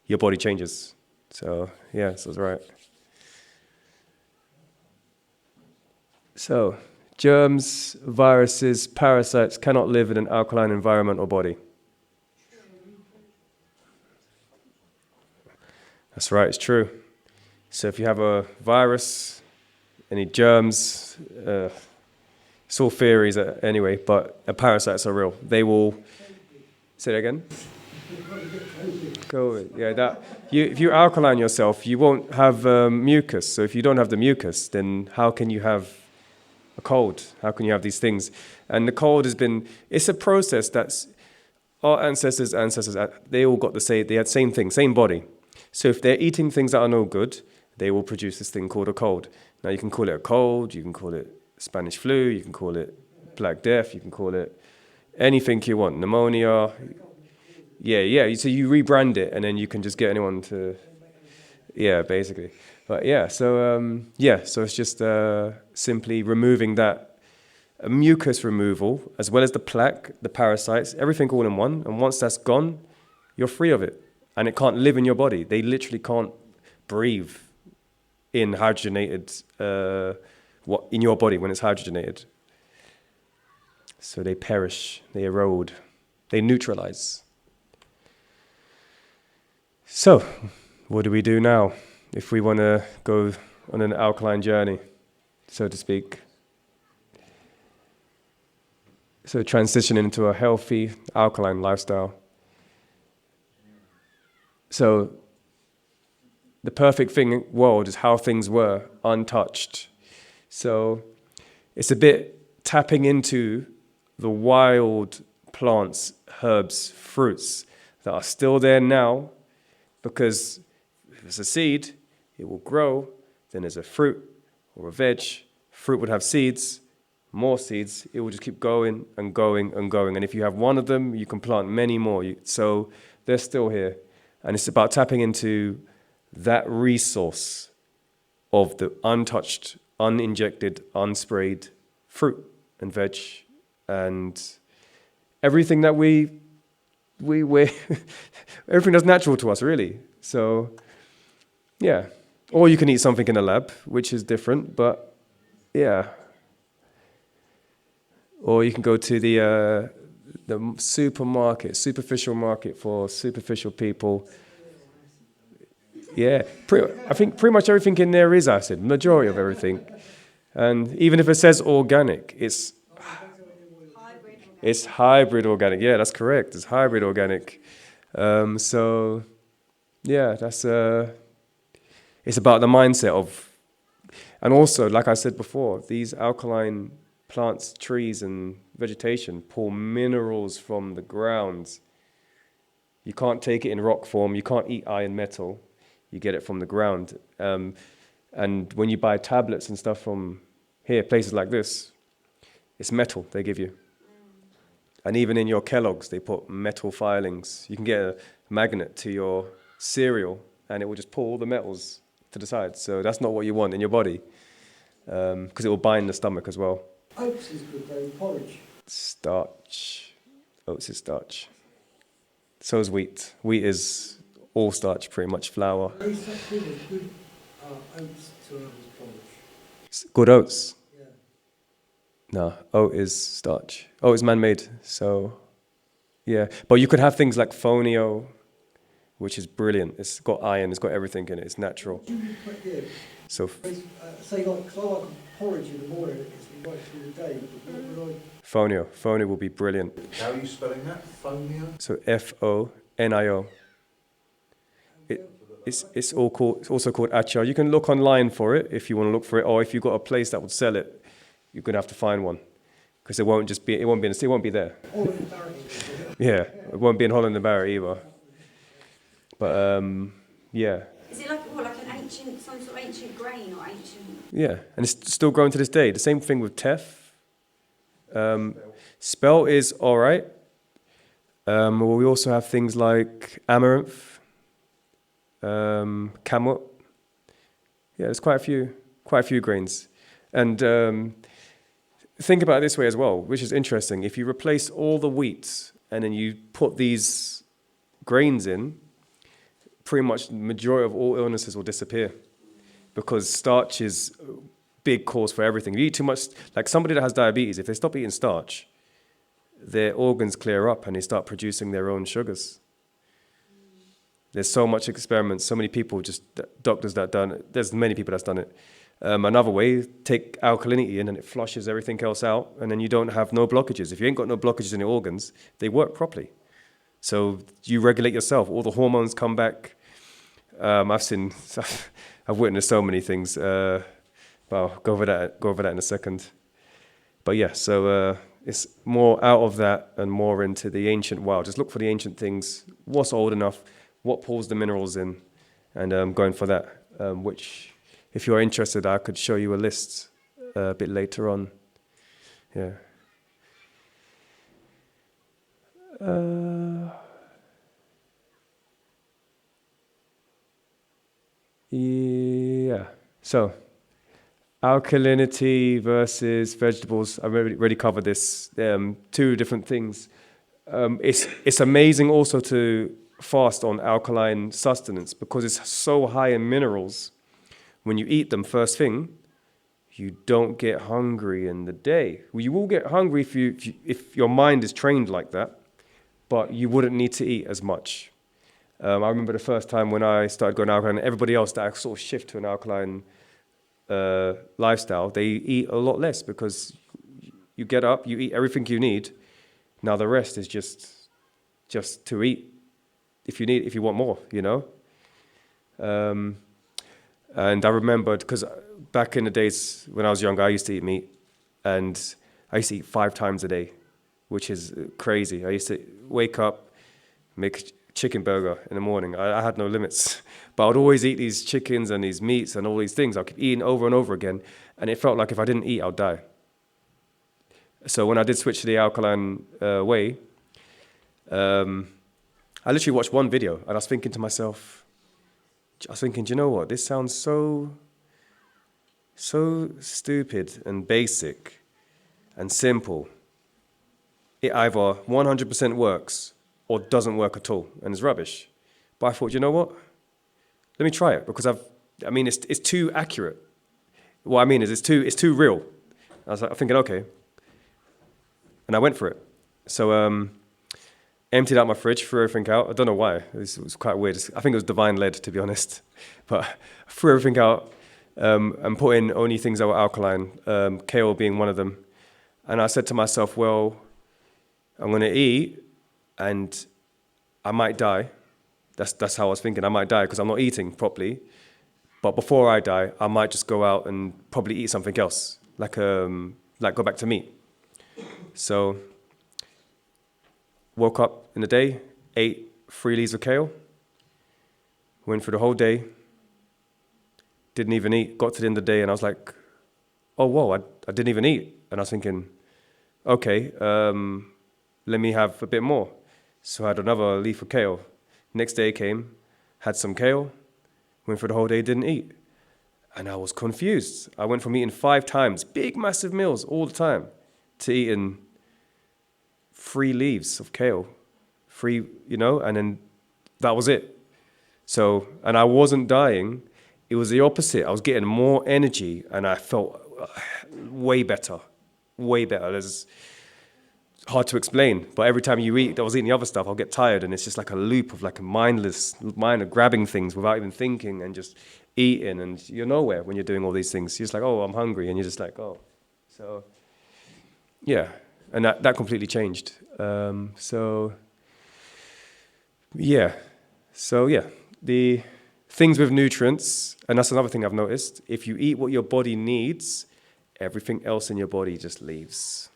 your body changes. So yeah, so that's right. So germs, viruses, parasites cannot live in an alkaline environment or body. That's right, it's true. So if you have a virus, any germs, it's all theories anyway, but parasites are real. They will, say that again? If you alkaline yourself, you won't have mucus. So if you don't have the mucus, then how can you have a cold? How can you have these things? And the cold it's a process that's, our ancestors, they all got they had the same thing, same body. So if they're eating things that are no good, they will produce this thing called a cold. Now you can call it a cold, you can call it Spanish flu, you can call it Black Death, you can call it anything you want, pneumonia. Yeah. So you rebrand it and then you can just get anyone to, basically. But so it's just simply removing that mucus removal, as well as the plaque, the parasites, everything all in one. And once that's gone, you're free of it. And it can't live in your body. They literally can't breathe in hydrogenated, in your body when it's hydrogenated. So they perish, they erode, they neutralize. So, what do we do now if we want to go on an alkaline journey, so to speak? So transition into a healthy alkaline lifestyle. So the perfect world is how things were, untouched. So it's a bit tapping into the wild plants, herbs, fruits that are still there now, because if there's a seed, it will grow, then there's a fruit or a veg. Fruit would have seeds, more seeds, it will just keep going and going and going. And if you have one of them, you can plant many more. So they're still here. And it's about tapping into that resource of the untouched, uninjected, unsprayed fruit and veg and everything that we everything that's natural to us, really. So, yeah. Or you can eat something in a lab, which is different, but yeah. Or you can go to the supermarket, superficial market for superficial people. Yeah, I think pretty much everything in there is acid, majority of everything. And even if it says organic, it's... High It's hybrid organic. Yeah, that's correct. It's hybrid organic. So, yeah, that's it's about the mindset of, and also, like I said before, these alkaline plants, trees, and vegetation pull minerals from the ground. You can't take it in rock form. You can't eat iron metal. You get it from the ground. And when you buy tablets and stuff from here, places like this, it's metal they give you. And even in your Kellogg's, they put metal filings. You can get a magnet to your cereal, and it will just pull all the metals to the side. So that's not what you want in your body, because it will bind the stomach as well. Oats is good though, porridge. Starch. Oats is starch. So is wheat. Wheat is all starch, pretty much flour. There is such thing as good oats to have as porridge. Good oats. Yeah. No, oat is starch. Oat is man-made, so yeah. But you could have things like fonio, which is brilliant. It's got iron, it's got everything in it. It's natural. Yeah. So Say like, cause I like a porridge in the morning, it gets me right through the day. But what would fonio will be brilliant. How are you spelling that? Fonio? So Fonio. It's also called achar. You can look online for it if you want to look for it, or if you've got a place that would sell it, you're gonna have to find one, because it won't be there. Holland Barrett. Yeah, it won't be in Holland and Barrett either. But yeah. Is it like an ancient, some sort of ancient grain or ancient? Yeah, and it's still growing to this day. The same thing with teff. Spelt is all right. Well, we also have things like amaranth, kamut. Yeah, there's quite a few grains. And think about it this way as well, which is interesting. If you replace all the wheat and then you put these grains in, pretty much the majority of all illnesses will disappear, because starch is a big cause for everything. If you eat too much, like somebody that has diabetes, if they stop eating starch, their organs clear up and they start producing their own sugars. There's so much experiments, so many people, just doctors that done it. There's many people that's done it. Another way, take alkalinity in and it flushes everything else out, and then you don't have no blockages. If you ain't got no blockages in your organs, they work properly. So you regulate yourself. All the hormones come back. I've witnessed so many things. But I'll go over that in a second. But yeah, so it's more out of that and more into the ancient world. Just look for the ancient things. What's old enough? What pulls the minerals in? And going for that. Which, if you're interested, I could show you a list a bit later on. Yeah. Yeah. So, alkalinity versus vegetables. I've already covered this. Two different things. It's amazing also to fast on alkaline sustenance, because it's so high in minerals. When you eat them first thing, you don't get hungry in the day. Well, you will get hungry if your mind is trained like that, but you wouldn't need to eat as much. I remember the first time when I started going alkaline, everybody else that sort of shift to an alkaline lifestyle, they eat a lot less, because you get up, you eat everything you need. Now the rest is just to eat if you want more, you know. And I remembered, because back in the days when I was younger, I used to eat meat, and I used to eat 5 times a day, which is crazy. I used to wake up, make chicken burger in the morning. I had no limits, but I'd always eat these chickens and these meats and all these things. I keep eating over and over again, and it felt like if I didn't eat, I'd die. So when I did switch to the alkaline way, I literally watched one video, and I was thinking to myself, do you know what? This sounds so stupid and basic and simple. It either 100% works or doesn't work at all, and it's rubbish. But I thought, you know what? Let me try it, because it's too accurate. What I mean is it's too real. I was like, thinking, okay. And I went for it. So emptied out my fridge, threw everything out. I don't know why. It was quite weird. I think it was divine-led, to be honest. But I threw everything out and put in only things that were alkaline, kale being one of them. And I said to myself, well, I'm going to eat and I might die. That's how I was thinking. I might die because I'm not eating properly. But before I die, I might just go out and probably eat something else, like go back to meat. So woke up in the day, ate 3 leaves of kale, went through the whole day, didn't even eat, got to the end of the day, and I was like, oh, whoa, I didn't even eat. And I was thinking, okay, let me have a bit more. So I had another leaf of kale. Next day came, had some kale, went through the whole day, didn't eat. And I was confused. I went from eating 5 times, big, massive meals all the time, to eating 3 leaves of kale, 3, and then that was it. So, and I wasn't dying. It was the opposite. I was getting more energy and I felt way better, way better. It's hard to explain, but every time you eat, I was eating the other stuff, I'll get tired and it's just like a loop of like a mindless mind of grabbing things without even thinking and just eating, and you're nowhere when you're doing all these things. You're just like, oh, I'm hungry, and you're just like, oh. So, yeah, and that completely changed. The things with nutrients, and that's another thing I've noticed, if you eat what your body needs, everything else in your body just leaves.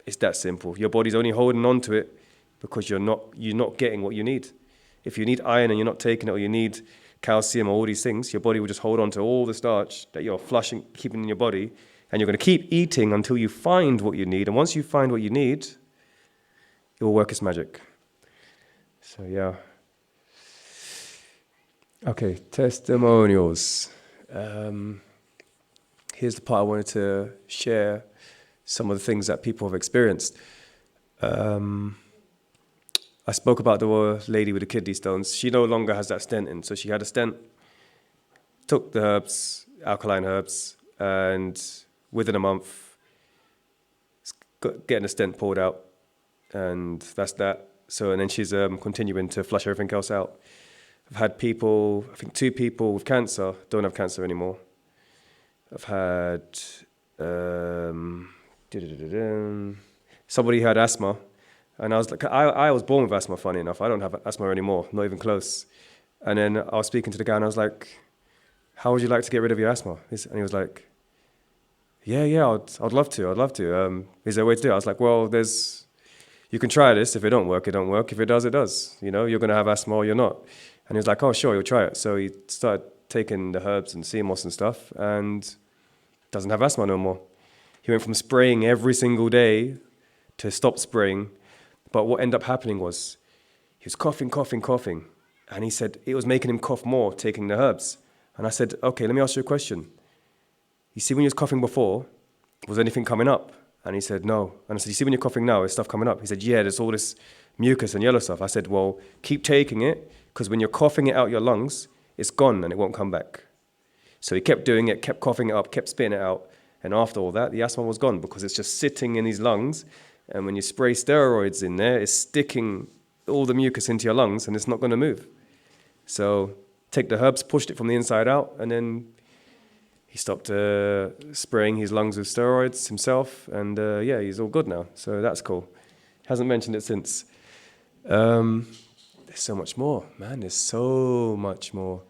It's that simple. Your body's only holding on to it because you're not getting what you need. If you need iron and you're not taking it, or you need calcium or all these things, your body will just hold on to all the starch that you're flushing, keeping in your body, and you're going to keep eating until you find what you need. And once you find what you need, it will work its magic. So, yeah. Okay, testimonials. Here's the part I wanted to share some of the things that people have experienced. I spoke about the lady with the kidney stones. She no longer has that stent in. So she had a stent, took the herbs, alkaline herbs, and within a month, getting a stent pulled out. And that's that. So, and then she's continuing to flush everything else out. I've had people, I think 2 people with cancer, don't have cancer anymore. I've had somebody who had asthma. And I was like, I was born with asthma, funny enough. I don't have asthma anymore, not even close. And then I was speaking to the guy and I was like, how would you like to get rid of your asthma? And he was like, yeah, I'd love to. Is there a way to do it? I was like, well, you can try this. If it don't work, it don't work. If it does, it does. You're going to have asthma or you're not. And he was like, oh, sure, you'll try it. So he started taking the herbs and sea moss and stuff and doesn't have asthma no more. He went from spraying every single day to stop spraying. But what ended up happening was he was coughing. And he said it was making him cough more, taking the herbs. And I said, okay, let me ask you a question. You see when you was coughing before, was anything coming up? And he said, no. And I said, you see when you're coughing now, is stuff coming up? He said, yeah, there's all this mucus and yellow stuff. I said, well, keep taking it, because when you're coughing it out your lungs, it's gone and it won't come back. So he kept doing it, kept coughing it up, kept spitting it out. And after all that, the asthma was gone because it's just sitting in his lungs. And when you spray steroids in there, it's sticking all the mucus into your lungs and it's not going to move. So take the herbs, pushed it from the inside out, and then he stopped spraying his lungs with steroids himself. And he's all good now. So that's cool. Hasn't mentioned it since. There's so much more, man. There's so much more.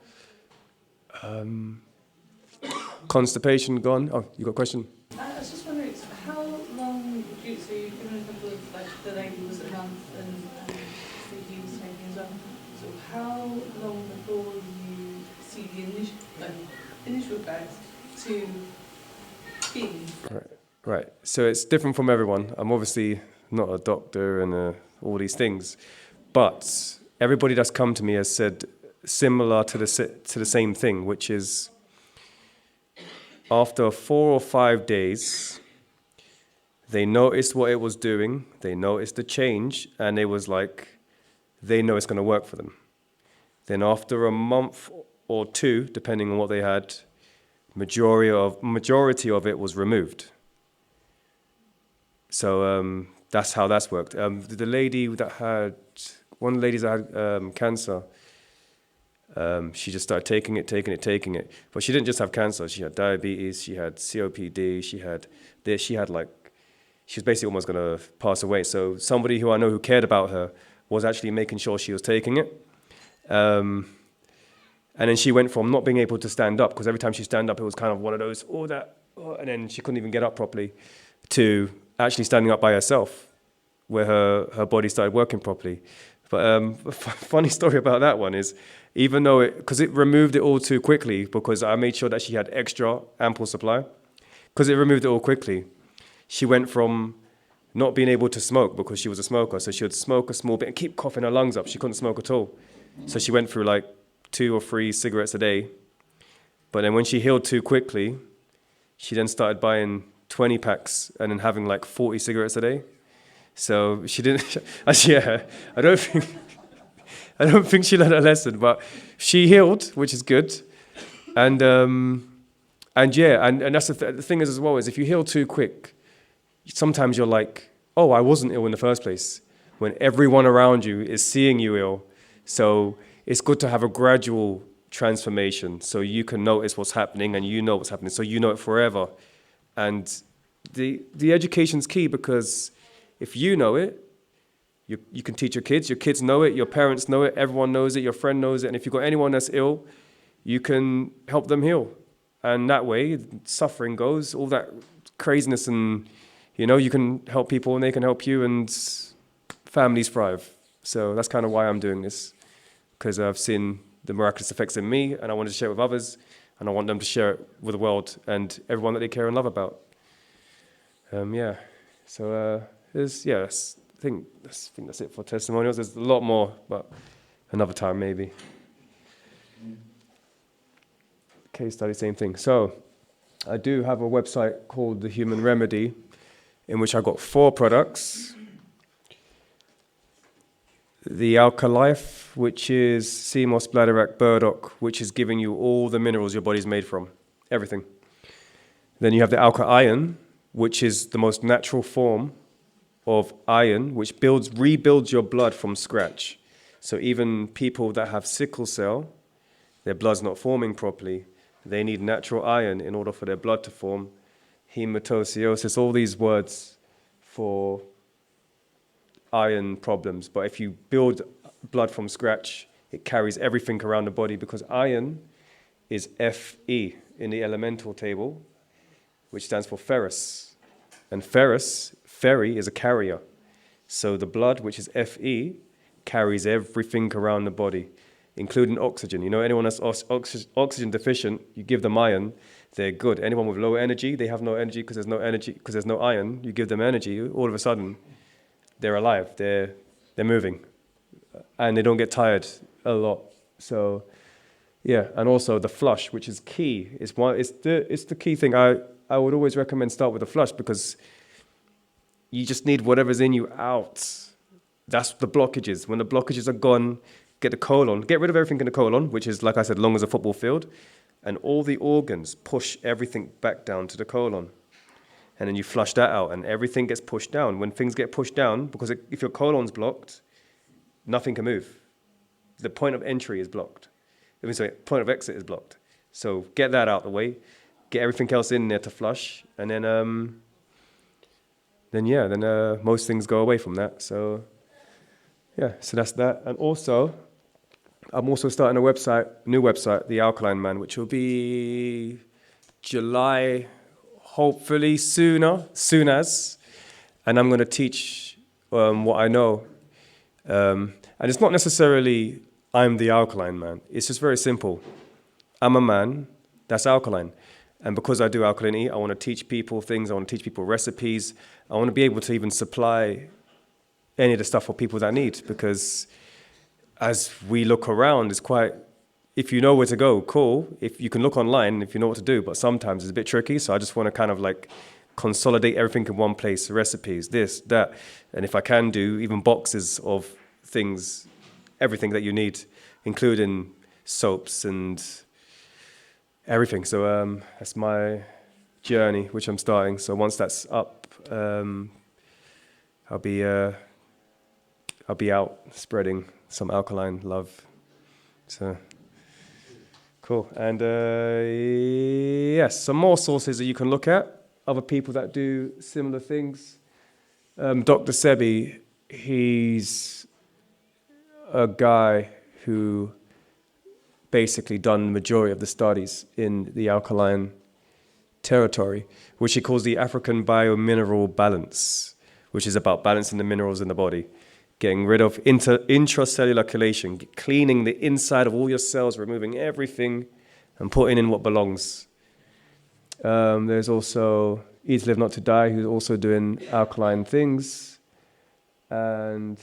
Constipation gone. Oh, you got a question? I was just wondering, so how long would you, so you've given a couple of, like, the lady was a month and Stevie was taking as well. So how long before you see the initial effects to being? Right. So it's different from everyone. I'm obviously not a doctor and all these things, but everybody that's come to me has said similar to the same thing, which is after 4 or 5 days, they noticed what it was doing, they noticed the change, and it was like, they know it's going to work for them. Then after a month or 2, depending on what they had, majority of it was removed. So that's how that's worked. The lady that had, one of the ladies that had cancer, she just started taking it. But she didn't just have cancer. She had diabetes, she had COPD, she had this, she had like she was basically almost going to pass away. So somebody who I know who cared about her was actually making sure she was taking it. And then she went from not being able to stand up, because every time she stand up, it was kind of one of those, and then she couldn't even get up properly, to actually standing up by herself, where her body started working properly. But a funny story about that one is, even though because it removed it all too quickly, because I made sure that she had extra ample supply, because it removed it all quickly, she went from not being able to smoke, because she was a smoker, so she would smoke a small bit and keep coughing her lungs up. She couldn't smoke at all. So she went through like 2 or 3 cigarettes a day. But then when she healed too quickly, she then started buying 20 packs and then having like 40 cigarettes a day. So she didn't, yeah, I don't think she learned a lesson, but she healed, which is good. And that's the thing is as well, is if you heal too quick, sometimes you're like, oh, I wasn't ill in the first place, when everyone around you is seeing you ill. So it's good to have a gradual transformation, so you can notice what's happening and you know what's happening, so you know it forever. And the education's key, because if you know it, you can teach your kids know it, your parents know it, everyone knows it, your friend knows it, and if you've got anyone that's ill, you can help them heal. And that way, suffering goes, all that craziness, and you can help people and they can help you, and families thrive. So that's kind of why I'm doing this, because I've seen the miraculous effects in me, and I want to share it with others, and I want them to share it with the world and everyone that they care and love about. So I think that's it for testimonials. There's a lot more, but another time maybe. Case study, same thing. So I do have a website called The Human Remedy, in which I got 4 products. The Alkaline, which is sea moss, bladderwrack, burdock, which is giving you all the minerals your body's made from, everything. Then you have the Alkaline, which is the most natural form of iron, which rebuilds your blood from scratch. So even people that have sickle cell, their blood's not forming properly, they need natural iron in order for their blood to form. Hematociosis, all these words for iron problems. But if you build blood from scratch, it carries everything around the body, because iron is Fe in the elemental table, which stands for ferrous. And ferry is a carrier. So the blood, which is Fe, carries everything around the body, including oxygen. Anyone that's oxygen deficient, you give them iron, they're good. Anyone with low energy, they have no energy because there's no iron. You give them energy, all of a sudden, they're alive, they're moving, and they don't get tired a lot. So, yeah, and also the flush, which is key. It's the key thing. I would always recommend start with the flush, because you just need whatever's in you out. That's the blockages. When the blockages are gone, get the colon, get rid of everything in the colon, which is, like I said, long as a football field, and all the organs push everything back down to the colon. And then you flush that out, and everything gets pushed down. When things get pushed down, because if your colon's blocked, nothing can move. The point of entry is blocked. Point of exit is blocked. So get that out the way, get everything else in there to flush, and then most things go away from that. So yeah, so that's that. And also, I'm also starting a new website, The Alkaline Man, which will be July. Hopefully soon as, and I'm going to teach what I know. And it's not necessarily I'm the alkaline man. It's just very simple. I'm a man that's alkaline. And because I do alkalinity, I want to teach people things. I want to teach people recipes. I want to be able to even supply any of the stuff for people that need. Because as we look around, it's quite... If you know where to go, cool. If you can look online, if you know what to do, but sometimes it's a bit tricky. So I just want to kind of like consolidate everything in one place, recipes, this, that. And if I can do even boxes of things, everything that you need, including soaps and everything. So that's my journey, which I'm starting. So once that's up, I'll be out spreading some alkaline love. So... Cool. And yes, some more sources that you can look at, other people that do similar things. Dr. Sebi, he's a guy who basically done the majority of the studies in the alkaline territory, which he calls the African biomineral balance, which is about balancing the minerals in the body, getting rid of intracellular chelation, cleaning the inside of all your cells, removing everything and putting in what belongs. There's also Eat to Live Not to Die, who's also doing alkaline things. And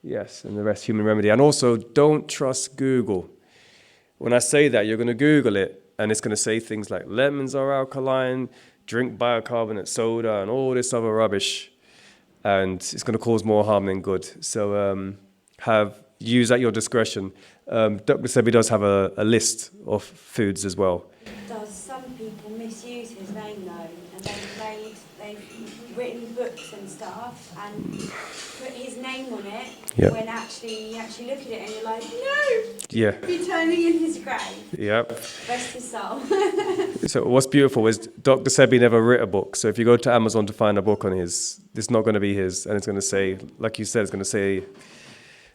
yes, and the rest, Human Remedy. And also, don't trust Google. When I say that, you're going to Google it, and it's going to say things like lemons are alkaline, drink bicarbonate soda, and all this other rubbish. And it's going to cause more harm than good. So use at your discretion. Dr. Sebi does have a list of foods as well. Does some people misuse his name though, and they've written books and stuff and put his name on it, Yep. when actually you actually look at it and you're like, no, Yeah. be turning in his grave. Yep. Rest his soul. So what's beautiful is Dr. Sebi never wrote a book. So if you go to Amazon to find a book on his, it's not going to be his, and it's going to say, like you said, it's going to say.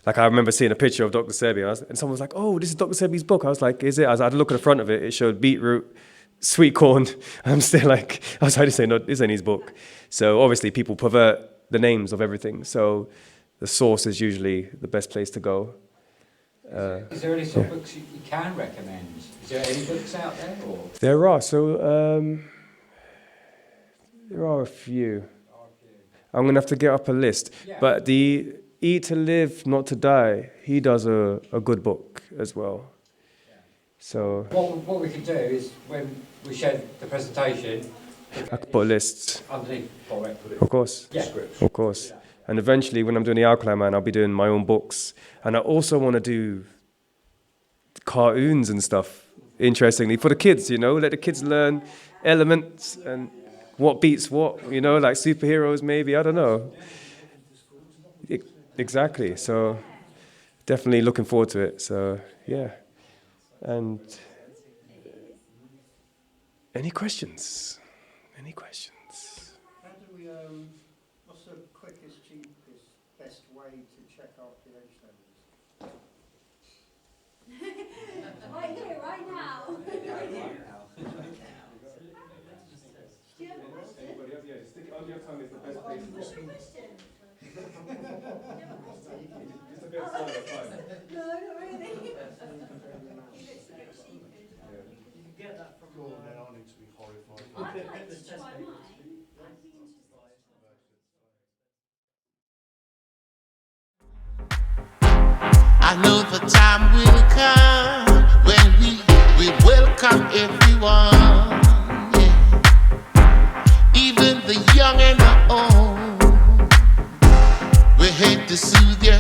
Like I remember seeing a picture of Dr. Sebi, and someone was like, "Oh, this is Dr. Sebi's book." I was like, "Is it?" I had to look at the front of it. It showed beetroot, sweet corn. I'm still like, I was trying to say, "No, this ain't his book." So obviously, people pervert the names of everything. So the source is usually the best place to go. Is there any sort of books you can recommend? Is there any books out there? Or? There are. So there are a few. I'm gonna have to get up a list. Yeah. But the Eat to Live, Not to Die, he does a good book as well. So What we could do is when we share the presentation, I could put a list. underneath, Of course. Yeah. Of course. And eventually, when I'm doing the Alkaline Man, I'll be doing my own books. And I also want to do cartoons and stuff, interestingly, for the kids, let the kids learn elements and what beats what, like superheroes maybe, I don't know. Exactly. So definitely looking forward to it. So, yeah. And any questions? Any questions? How do we, what's the quickest, cheapest, best way to check our pH levels? Right here, right now. What's your question? No, not really. You can get that from. Go on then, I need to be horrified. I'd like to try mine. I'd be interested. I know the time will come when we welcome everyone, yeah. Even the young and the old. We're here to soothe your